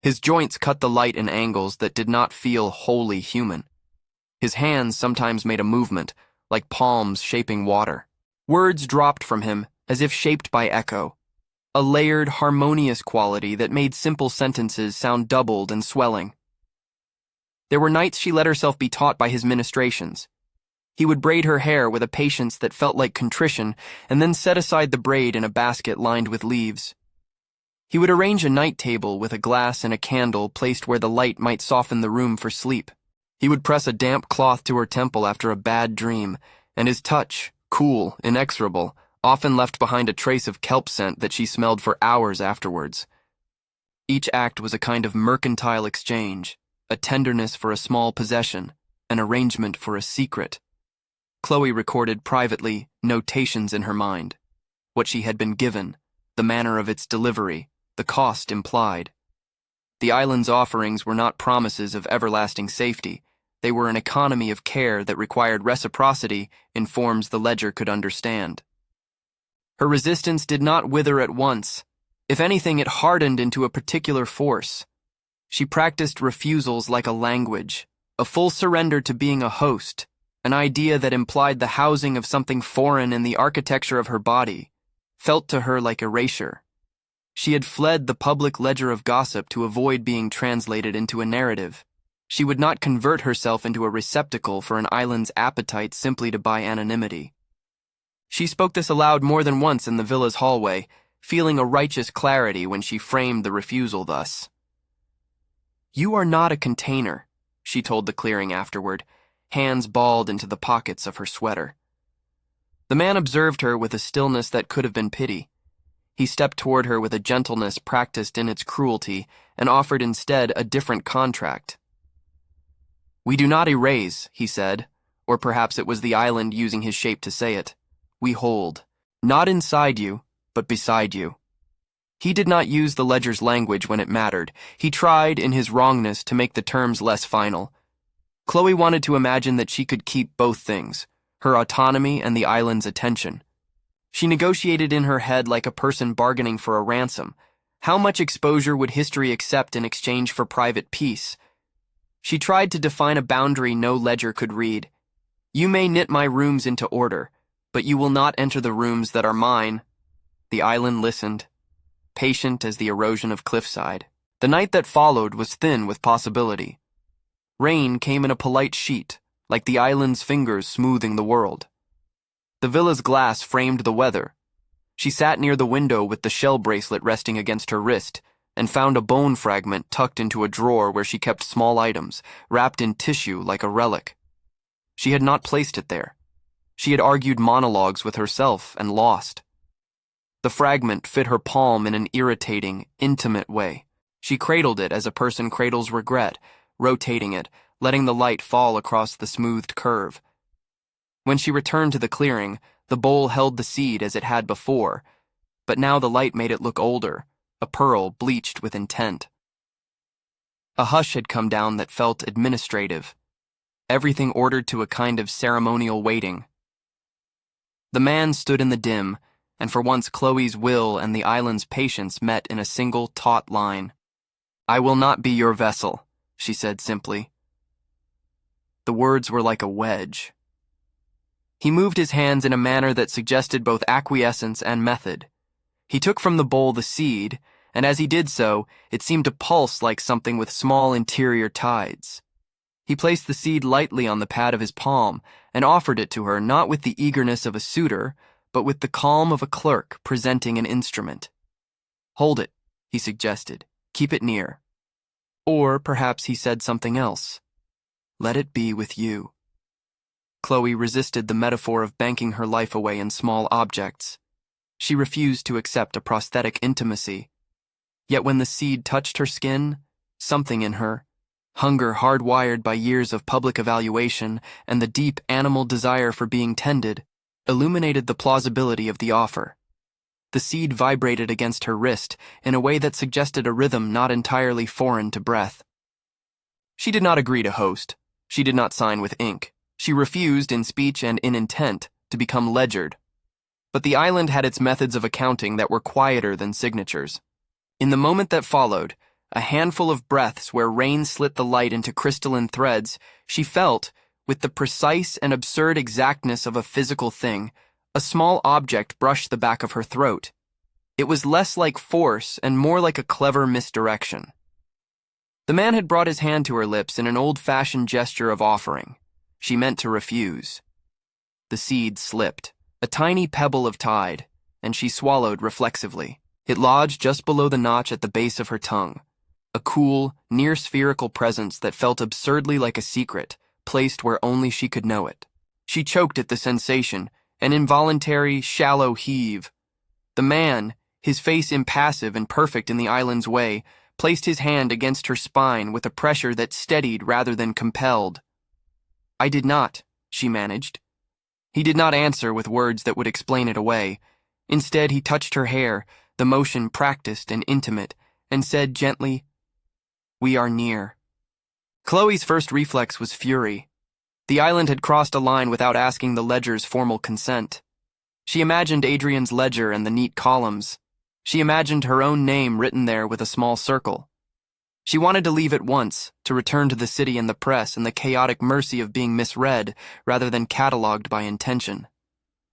His joints cut the light in angles that did not feel wholly human. His hands sometimes made a movement, like palms shaping water. Words dropped from him, as if shaped by echo. A layered, harmonious quality that made simple sentences sound doubled and swelling. There were nights she let herself be taught by his ministrations. He would braid her hair with a patience that felt like contrition and then set aside the braid in a basket lined with leaves. He would arrange a night table with a glass and a candle placed where the light might soften the room for sleep. He would press a damp cloth to her temple after a bad dream, and his touch, cool, inexorable, often left behind a trace of kelp scent that she smelled for hours afterwards. Each act was a kind of mercantile exchange, a tenderness for a small possession, an arrangement for a secret. Chloe recorded privately notations in her mind. What she had been given, the manner of its delivery, the cost implied. The island's offerings were not promises of everlasting safety. They were an economy of care that required reciprocity in forms the ledger could understand. Her resistance did not wither at once. If anything, it hardened into a particular force. She practiced refusals like a language, a full surrender to being a host, an idea that implied the housing of something foreign in the architecture of her body, felt to her like erasure. She had fled the public ledger of gossip to avoid being translated into a narrative. She would not convert herself into a receptacle for an island's appetite simply to buy anonymity. She spoke this aloud more than once in the villa's hallway, feeling a righteous clarity when she framed the refusal thus. "You are not a container," she told the clearing afterward, hands balled into the pockets of her sweater. The man observed her with a stillness that could have been pity. He stepped toward her with a gentleness practiced in its cruelty and offered instead a different contract. "We do not erase," he said, or perhaps it was the island using his shape to say it. "We hold, not inside you, but beside you." He did not use the ledger's language when it mattered. He tried, in his wrongness, to make the terms less final. Chloe wanted to imagine that she could keep both things, her autonomy and the island's attention. She negotiated in her head like a person bargaining for a ransom. How much exposure would history accept in exchange for private peace? She tried to define a boundary no ledger could read. "You may knit my rooms into order, but you will not enter the rooms that are mine." The island listened, patient as the erosion of cliffside. The night that followed was thin with possibility. Rain came in a polite sheet, like the island's fingers smoothing the world. The villa's glass framed the weather. She sat near the window with the shell bracelet resting against her wrist, and found a bone fragment tucked into a drawer where she kept small items, wrapped in tissue like a relic. She had not placed it there. She had argued monologues with herself and lost. The fragment fit her palm in an irritating, intimate way. She cradled it as a person cradles regret, rotating it, letting the light fall across the smoothed curve. When she returned to the clearing, the bowl held the seed as it had before, but now the light made it look older, a pearl bleached with intent. A hush had come down that felt administrative, everything ordered to a kind of ceremonial waiting. The man stood in the dim, and for once Chloe's will and the island's patience met in a single taut line. "I will not be your vessel," she said simply. The words were like a wedge. He moved his hands in a manner that suggested both acquiescence and method. He took from the bowl the seed, and as he did so, it seemed to pulse like something with small interior tides. He placed the seed lightly on the pad of his palm and offered it to her not with the eagerness of a suitor, but with the calm of a clerk presenting an instrument. "Hold it," he suggested. "Keep it near." Or perhaps he said something else. Let it be with you. Chloe resisted the metaphor of banking her life away in small objects. She refused to accept a prosthetic intimacy. Yet when the seed touched her skin, something in her, hunger hardwired by years of public evaluation and the deep animal desire for being tended, illuminated the plausibility of the offer. The seed vibrated against her wrist in a way that suggested a rhythm not entirely foreign to breath. She did not agree to host. She did not sign with ink. She refused in speech and in intent to become ledgered. But the island had its methods of accounting that were quieter than signatures. In the moment that followed, a handful of breaths where rain slit the light into crystalline threads, she felt, with the precise and absurd exactness of a physical thing, a small object brush the back of her throat. It was less like force and more like a clever misdirection. The man had brought his hand to her lips in an old-fashioned gesture of offering. She meant to refuse. The seed slipped, a tiny pebble of tide, and she swallowed reflexively. It lodged just below the notch at the base of her tongue, a cool, near-spherical presence that felt absurdly like a secret, placed where only she could know it. She choked at the sensation, an involuntary, shallow heave. The man, his face impassive and perfect in the island's way, placed his hand against her spine with a pressure that steadied rather than compelled. "I did not," she managed. He did not answer with words that would explain it away. Instead, he touched her hair, the motion practiced and intimate, and said gently, "We are near." Chloe's first reflex was fury. The island had crossed a line without asking the ledger's formal consent. She imagined Adrian's ledger and the neat columns. She imagined her own name written there with a small circle. She wanted to leave at once, to return to the city and the press and the chaotic mercy of being misread rather than catalogued by intention.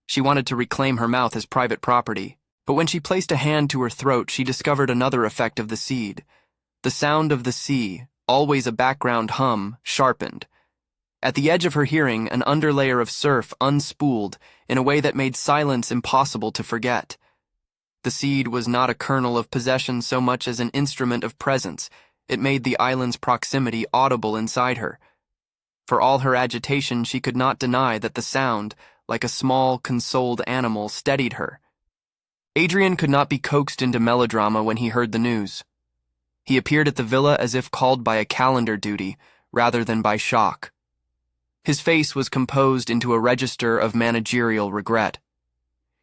She wanted to reclaim her mouth as private property, but when she placed a hand to her throat, she discovered another effect of the seed. The sound of the sea, always a background hum, sharpened. At the edge of her hearing, an underlayer of surf unspooled in a way that made silence impossible to forget. The seed was not a kernel of possession so much as an instrument of presence. It made the island's proximity audible inside her. For all her agitation, she could not deny that the sound, like a small, consoled animal, steadied her. Adrian could not be coaxed into melodrama when he heard the news. He appeared at the villa as if called by a calendar duty, rather than by shock. His face was composed into a register of managerial regret.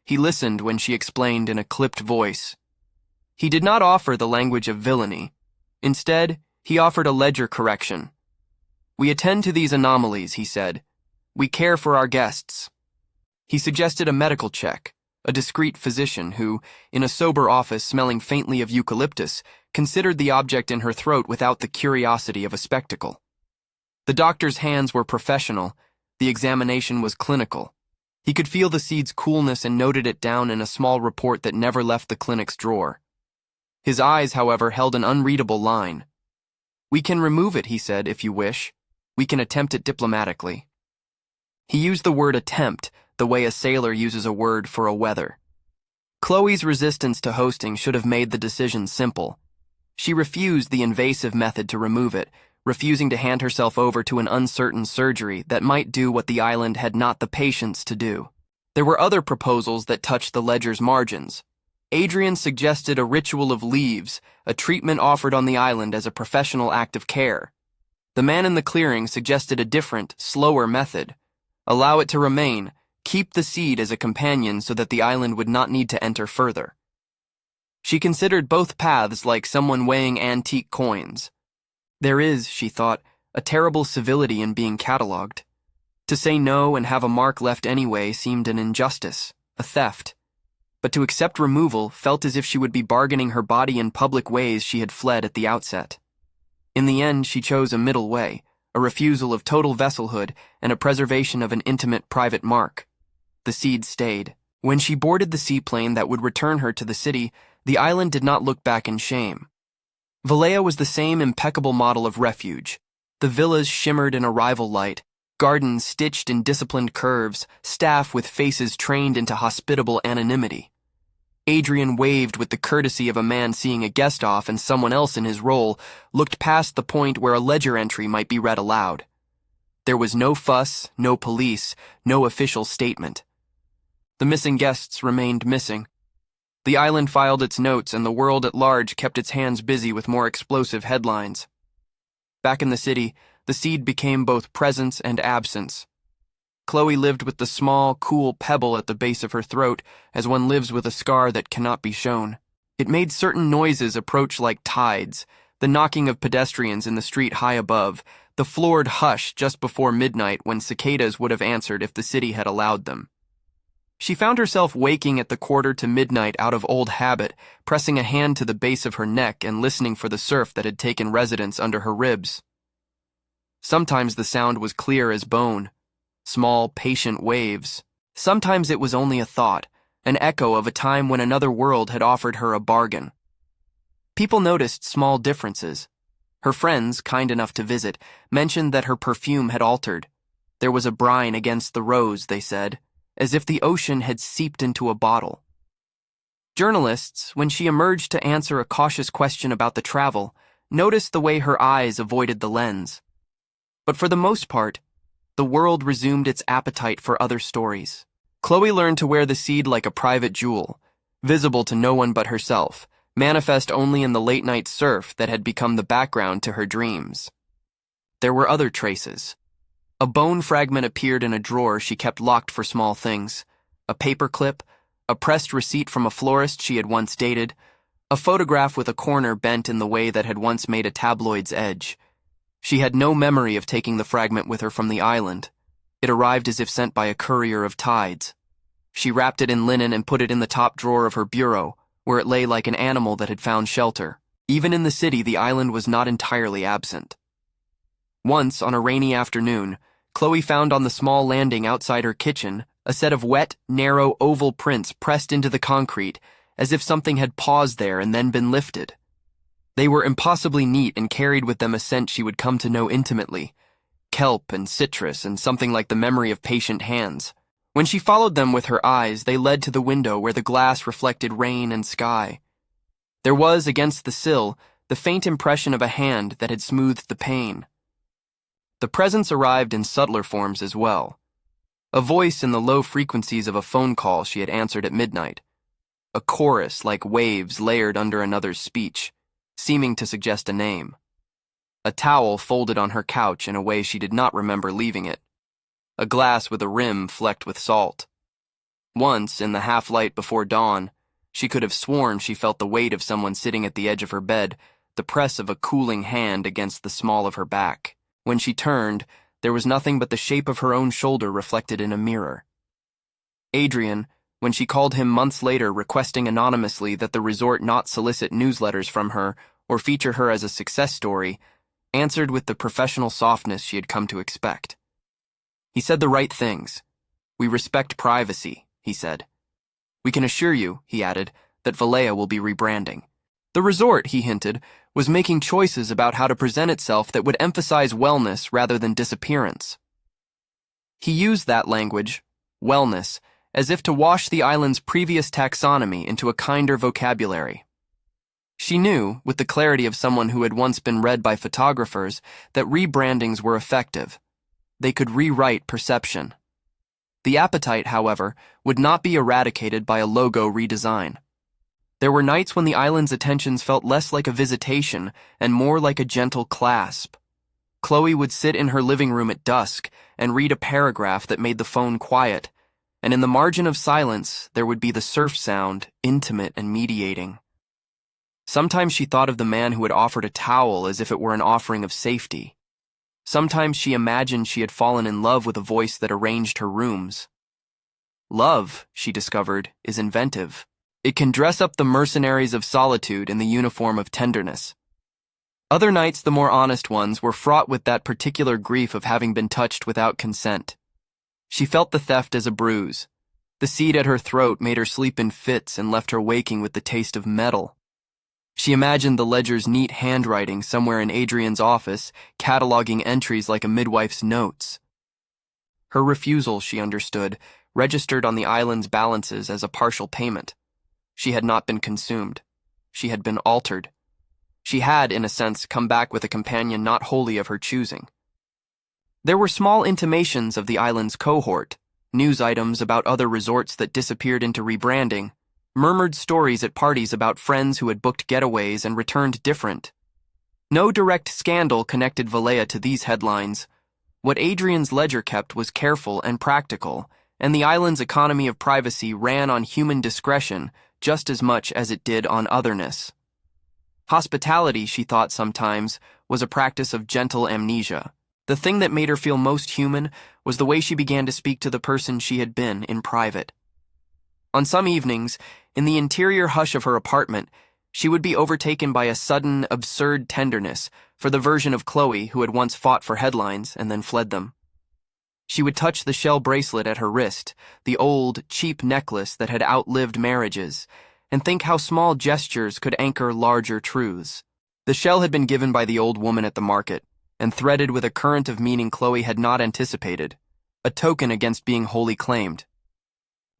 He listened when she explained in a clipped voice. He did not offer the language of villainy. Instead, he offered a ledger correction. "We attend to these anomalies," he said. "We care for our guests." He suggested a medical check, a discreet physician who, in a sober office smelling faintly of eucalyptus, considered the object in her throat without the curiosity of a spectacle. The doctor's hands were professional. The examination was clinical. He could feel the seed's coolness and noted it down in a small report that never left the clinic's drawer. His eyes, however, held an unreadable line. "We can remove it," he said, "if you wish. We can attempt it diplomatically." He used the word attempt, the way a sailor uses a word for a weather. Chloe's resistance to hosting should have made the decision simple. She refused the invasive method to remove it, refusing to hand herself over to an uncertain surgery that might do what the island had not the patience to do. There were other proposals that touched the ledger's margins. Adrian suggested a ritual of leaves, a treatment offered on the island as a professional act of care. The man in the clearing suggested a different, slower method. Allow it to remain, keep the seed as a companion so that the island would not need to enter further. She considered both paths like someone weighing antique coins. There is, she thought, a terrible civility in being catalogued. To say no and have a mark left anyway seemed an injustice, a theft. But to accept removal felt as if she would be bargaining her body in public ways she had fled at the outset. In the end, she chose a middle way, a refusal of total vesselhood and a preservation of an intimate private mark. The seed stayed. When she boarded the seaplane that would return her to the city, the island did not look back in shame. Valleja was the same impeccable model of refuge. The villas shimmered in arrival light, gardens stitched in disciplined curves, staff with faces trained into hospitable anonymity. Adrian waved with the courtesy of a man seeing a guest off and someone else in his role looked past the point where a ledger entry might be read aloud. There was no fuss, no police, no official statement. The missing guests remained missing. The island filed its notes, and the world at large kept its hands busy with more explosive headlines. Back in the city, the seed became both presence and absence. Chloe lived with the small, cool pebble at the base of her throat, as one lives with a scar that cannot be shown. It made certain noises approach like tides, the knocking of pedestrians in the street high above, the floored hush just before midnight when cicadas would have answered if the city had allowed them. She found herself waking at the quarter to midnight out of old habit, pressing a hand to the base of her neck and listening for the surf that had taken residence under her ribs. Sometimes the sound was clear as bone, small, patient waves. Sometimes it was only a thought, an echo of a time when another world had offered her a bargain. People noticed small differences. Her friends, kind enough to visit, mentioned that her perfume had altered. There was a brine against the rose, they said, as if the ocean had seeped into a bottle. Journalists, when she emerged to answer a cautious question about the travel, noticed the way her eyes avoided the lens. But for the most part, the world resumed its appetite for other stories. Chloe learned to wear the seed like a private jewel, visible to no one but herself, manifest only in the late-night surf that had become the background to her dreams. There were other traces. A bone fragment appeared in a drawer she kept locked for small things, a paper clip, a pressed receipt from a florist she had once dated, a photograph with a corner bent in the way that had once made a tabloid's edge. She had no memory of taking the fragment with her from the island. It arrived as if sent by a courier of tides. She wrapped it in linen and put it in the top drawer of her bureau, where it lay like an animal that had found shelter. Even in the city, the island was not entirely absent. Once, on a rainy afternoon, Chloe found on the small landing outside her kitchen a set of wet, narrow oval prints pressed into the concrete, as if something had paused there and then been lifted. They were impossibly neat and carried with them a scent she would come to know intimately, kelp and citrus and something like the memory of patient hands. When she followed them with her eyes, they led to the window where the glass reflected rain and sky. There was, against the sill, the faint impression of a hand that had smoothed the pane. The presence arrived in subtler forms as well. A voice in the low frequencies of a phone call she had answered at midnight. A chorus like waves layered under another's speech, seeming to suggest a name. A towel folded on her couch in a way she did not remember leaving it. A glass with a rim flecked with salt. Once, in the half-light before dawn, she could have sworn she felt the weight of someone sitting at the edge of her bed, the press of a cooling hand against the small of her back. When she turned, there was nothing but the shape of her own shoulder reflected in a mirror. Adrian, when she called him months later requesting anonymously that the resort not solicit newsletters from her or feature her as a success story, answered with the professional softness she had come to expect. He said the right things. "We respect privacy," he said. "We can assure you," he added, "that Valleja will be rebranding." The resort, he hinted, was making choices about how to present itself that would emphasize wellness rather than disappearance. He used that language, wellness, as if to wash the island's previous taxonomy into a kinder vocabulary. She knew, with the clarity of someone who had once been read by photographers, that rebrandings were effective. They could rewrite perception. The appetite, however, would not be eradicated by a logo redesign. There were nights when the island's attentions felt less like a visitation and more like a gentle clasp. Chloe would sit in her living room at dusk and read a paragraph that made the phone quiet, and in the margin of silence there would be the surf sound, intimate and mediating. Sometimes she thought of the man who had offered a towel as if it were an offering of safety. Sometimes she imagined she had fallen in love with a voice that arranged her rooms. Love, she discovered, is inventive. It can dress up the mercenaries of solitude in the uniform of tenderness. Other nights, the more honest ones, were fraught with that particular grief of having been touched without consent. She felt the theft as a bruise. The seed at her throat made her sleep in fits and left her waking with the taste of metal. She imagined the ledger's neat handwriting somewhere in Adrian's office, cataloging entries like a midwife's notes. Her refusal, she understood, registered on the island's balances as a partial payment. She had not been consumed. She had been altered. She had, in a sense, come back with a companion not wholly of her choosing. There were small intimations of the island's cohort, news items about other resorts that disappeared into rebranding, murmured stories at parties about friends who had booked getaways and returned different. No direct scandal connected Valea to these headlines. What Adrian's ledger kept was careful and practical, and the island's economy of privacy ran on human discretion just as much as it did on otherness. Hospitality, she thought sometimes, was a practice of gentle amnesia. The thing that made her feel most human was the way she began to speak to the person she had been in private. On some evenings, in the interior hush of her apartment, she would be overtaken by a sudden, absurd tenderness for the version of Chloe who had once fought for headlines and then fled them. She would touch the shell bracelet at her wrist, the old, cheap necklace that had outlived marriages, and think how small gestures could anchor larger truths. The shell had been given by the old woman at the market, and threaded with a current of meaning Chloe had not anticipated, a token against being wholly claimed.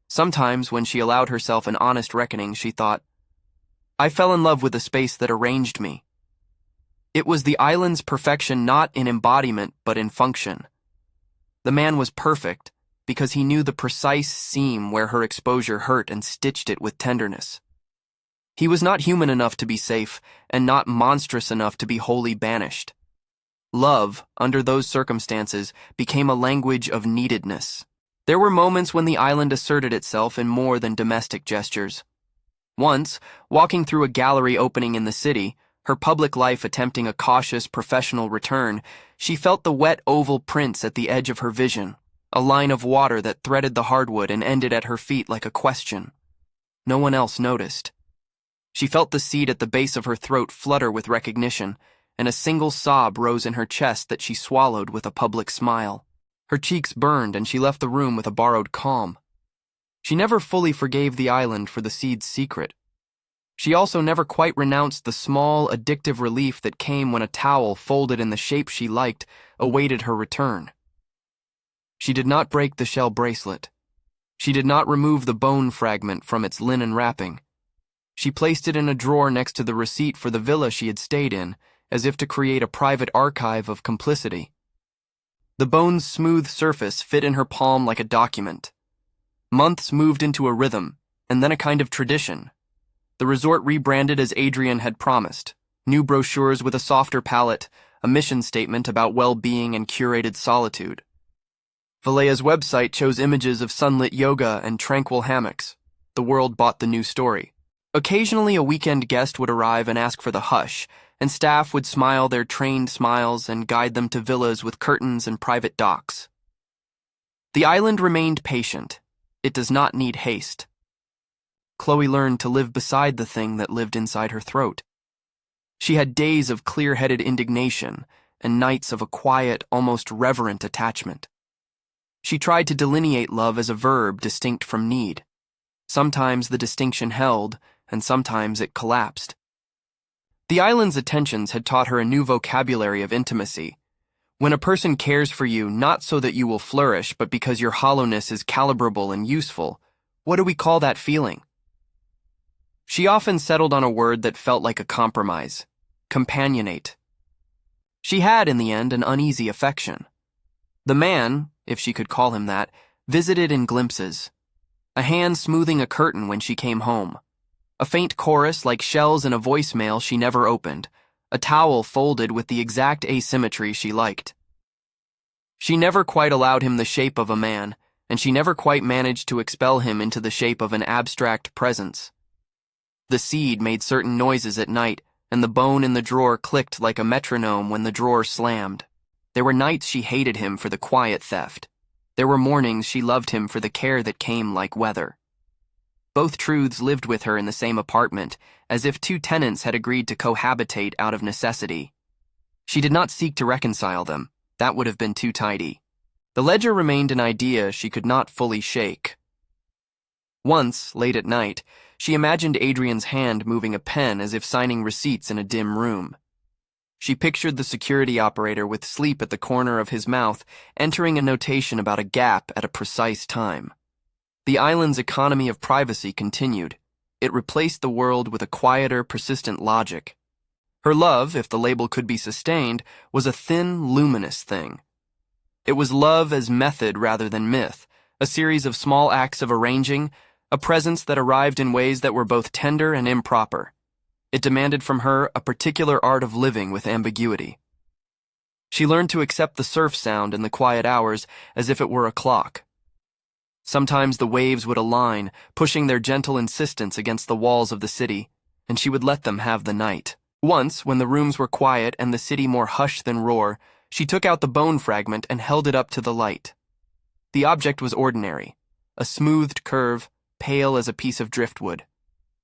Sometimes, when she allowed herself an honest reckoning, she thought, I fell in love with the space that arranged me. It was the island's perfection not in embodiment but in function. The man was perfect because he knew the precise seam where her exposure hurt and stitched it with tenderness. He was not human enough to be safe and not monstrous enough to be wholly banished. Love, under those circumstances, became a language of neededness. There were moments when the island asserted itself in more than domestic gestures. Once, walking through a gallery opening in the city, her public life attempting a cautious, professional return, she felt the wet oval prints at the edge of her vision, a line of water that threaded the hardwood and ended at her feet like a question. No one else noticed. She felt the seed at the base of her throat flutter with recognition, and a single sob rose in her chest that she swallowed with a public smile. Her cheeks burned, and she left the room with a borrowed calm. She never fully forgave the island for the seed's secret. She also never quite renounced the small, addictive relief that came when a towel folded in the shape she liked awaited her return. She did not break the shell bracelet. She did not remove the bone fragment from its linen wrapping. She placed it in a drawer next to the receipt for the villa she had stayed in, as if to create a private archive of complicity. The bone's smooth surface fit in her palm like a document. Months moved into a rhythm, and then a kind of tradition. The resort rebranded as Adrian had promised, new brochures with a softer palette, a mission statement about well-being and curated solitude. Valea's website chose images of sunlit yoga and tranquil hammocks. The world bought the new story. Occasionally a weekend guest would arrive and ask for the hush, and staff would smile their trained smiles and guide them to villas with curtains and private docks. The island remained patient. It does not need haste. Chloe learned to live beside the thing that lived inside her throat. She had days of clear-headed indignation and nights of a quiet, almost reverent attachment. She tried to delineate love as a verb distinct from need. Sometimes the distinction held, and sometimes it collapsed. The island's attentions had taught her a new vocabulary of intimacy. When a person cares for you not so that you will flourish, but because your hollowness is calibrable and useful, what do we call that feeling? She often settled on a word that felt like a compromise: companionate. She had, in the end, an uneasy affection. The man, if she could call him that, visited in glimpses. A hand smoothing a curtain when she came home. A faint chorus like shells in a voicemail she never opened. A towel folded with the exact asymmetry she liked. She never quite allowed him the shape of a man, and she never quite managed to expel him into the shape of an abstract presence. The seed made certain noises at night, and the bone in the drawer clicked like a metronome when the drawer slammed. There were nights she hated him for the quiet theft. There were mornings she loved him for the care that came like weather. Both truths lived with her in the same apartment, as if two tenants had agreed to cohabitate out of necessity. She did not seek to reconcile them. That would have been too tidy. The ledger remained an idea she could not fully shake. Once, late at night, she imagined Adrian's hand moving a pen as if signing receipts in a dim room. She pictured the security operator with sleep at the corner of his mouth, entering a notation about a gap at a precise time. The island's economy of privacy continued. It replaced the world with a quieter, persistent logic. Her love, if the label could be sustained, was a thin, luminous thing. It was love as method rather than myth, a series of small acts of arranging, a presence that arrived in ways that were both tender and improper. It demanded from her a particular art of living with ambiguity. She learned to accept the surf sound in the quiet hours as if it were a clock. Sometimes the waves would align, pushing their gentle insistence against the walls of the city, and she would let them have the night. Once, when the rooms were quiet and the city more hush than roar, she took out the bone fragment and held it up to the light. The object was ordinary, a smoothed curve, pale as a piece of driftwood.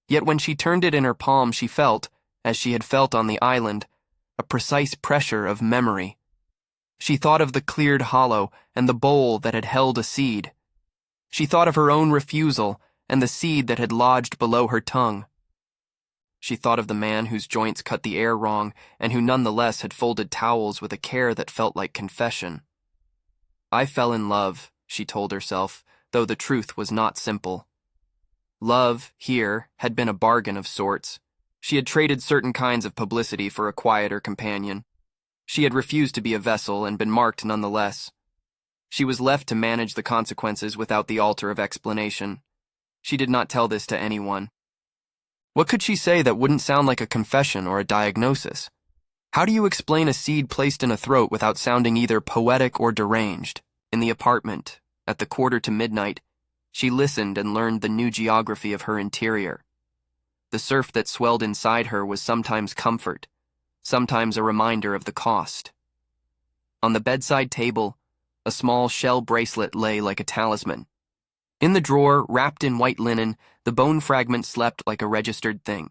Yet when she turned it in her palm, she felt, as she had felt on the island, a precise pressure of memory. She thought of the cleared hollow and the bowl that had held a seed. She thought of her own refusal and the seed that had lodged below her tongue. She thought of the man whose joints cut the air wrong and who nonetheless had folded towels with a care that felt like confession. I fell in love, she told herself, though the truth was not simple. Love, here, had been a bargain of sorts. She had traded certain kinds of publicity for a quieter companion. She had refused to be a vessel and been marked nonetheless. She was left to manage the consequences without the altar of explanation. She did not tell this to anyone. What could she say that wouldn't sound like a confession or a diagnosis? How do you explain a seed placed in a throat without sounding either poetic or deranged? In the apartment, at the 1:45, she listened and learned the new geography of her interior. The surf that swelled inside her was sometimes comfort, sometimes a reminder of the cost. On the bedside table, a small shell bracelet lay like a talisman. In the drawer, wrapped in white linen, the bone fragment slept like a registered thing.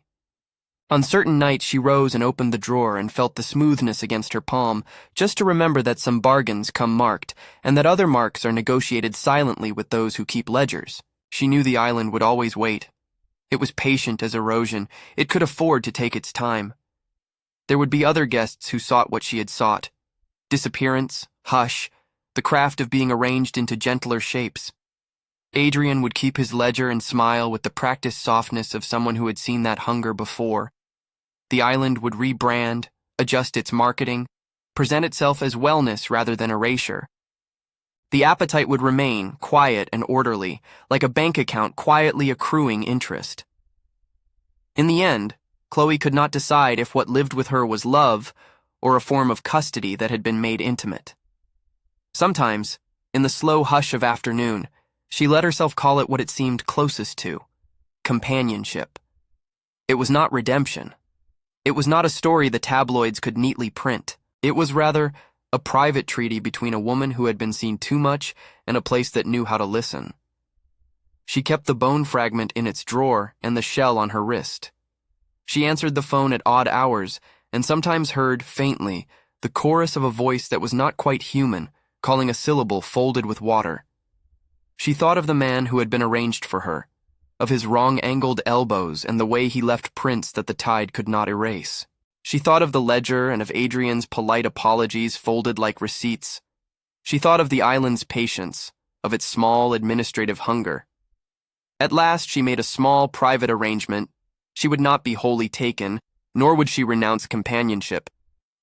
On certain nights she rose and opened the drawer and felt the smoothness against her palm, just to remember that some bargains come marked, and that other marks are negotiated silently with those who keep ledgers. She knew the island would always wait. It was patient as erosion. It could afford to take its time. There would be other guests who sought what she had sought. Disappearance, hush, the craft of being arranged into gentler shapes. Adrian would keep his ledger and smile with the practiced softness of someone who had seen that hunger before. The island would rebrand, adjust its marketing, present itself as wellness rather than erasure. The appetite would remain quiet and orderly, like a bank account quietly accruing interest. In the end, Chloe could not decide if what lived with her was love or a form of custody that had been made intimate. Sometimes, in the slow hush of afternoon, she let herself call it what it seemed closest to: companionship. It was not redemption. It was not a story the tabloids could neatly print. It was rather a private treaty between a woman who had been seen too much and a place that knew how to listen. She kept the bone fragment in its drawer and the shell on her wrist. She answered the phone at odd hours and sometimes heard, faintly, the chorus of a voice that was not quite human, calling a syllable folded with water. She thought of the man who had been arranged for her, of his wrong-angled elbows and the way he left prints that the tide could not erase. She thought of the ledger and of Adrian's polite apologies folded like receipts. She thought of the island's patience, of its small administrative hunger. At last she made a small private arrangement. She would not be wholly taken, nor would she renounce companionship.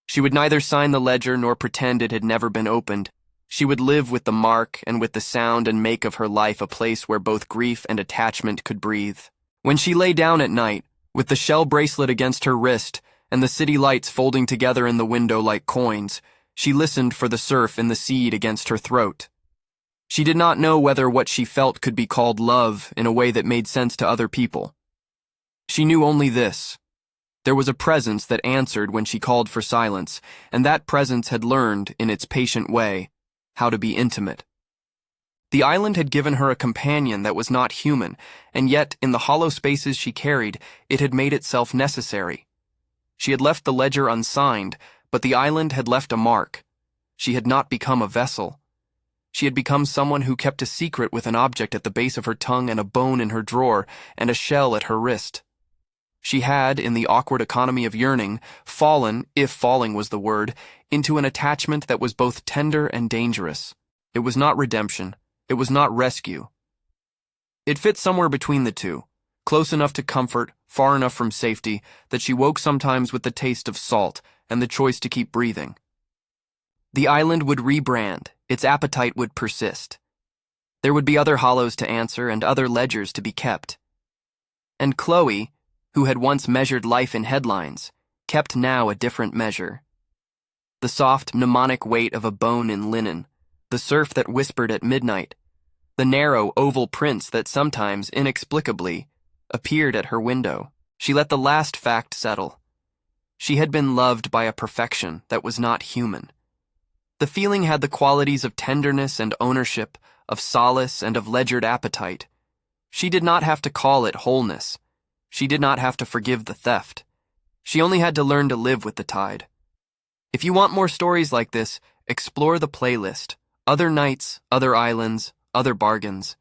She would neither sign the ledger nor pretend it had never been opened. She would live with the mark and with the sound and make of her life a place where both grief and attachment could breathe. When she lay down at night, with the shell bracelet against her wrist and the city lights folding together in the window like coins, she listened for the surf in the seed against her throat. She did not know whether what she felt could be called love in a way that made sense to other people. She knew only this: there was a presence that answered when she called for silence, and that presence had learned, in its patient way, how to be intimate. The island had given her a companion that was not human, and yet, in the hollow spaces she carried, it had made itself necessary. She had left the ledger unsigned, but the island had left a mark. She had not become a vessel. She had become someone who kept a secret with an object at the base of her tongue and a bone in her drawer and a shell at her wrist. She had, in the awkward economy of yearning, fallen, if falling was the word, into an attachment that was both tender and dangerous. It was not redemption. It was not rescue. It fit somewhere between the two, close enough to comfort, far enough from safety, that she woke sometimes with the taste of salt and the choice to keep breathing. The island would rebrand, its appetite would persist. There would be other hollows to answer and other ledgers to be kept. And Chloe, who had once measured life in headlines, kept now a different measure. The soft, mnemonic weight of a bone in linen, the surf that whispered at midnight, the narrow, oval prints that sometimes, inexplicably, appeared at her window. She let the last fact settle. She had been loved by a perfection that was not human. The feeling had the qualities of tenderness and ownership, of solace and of ledgered appetite. She did not have to call it wholeness. She did not have to forgive the theft. She only had to learn to live with the tide. If you want more stories like this, explore the playlist. Other nights, other islands, other bargains.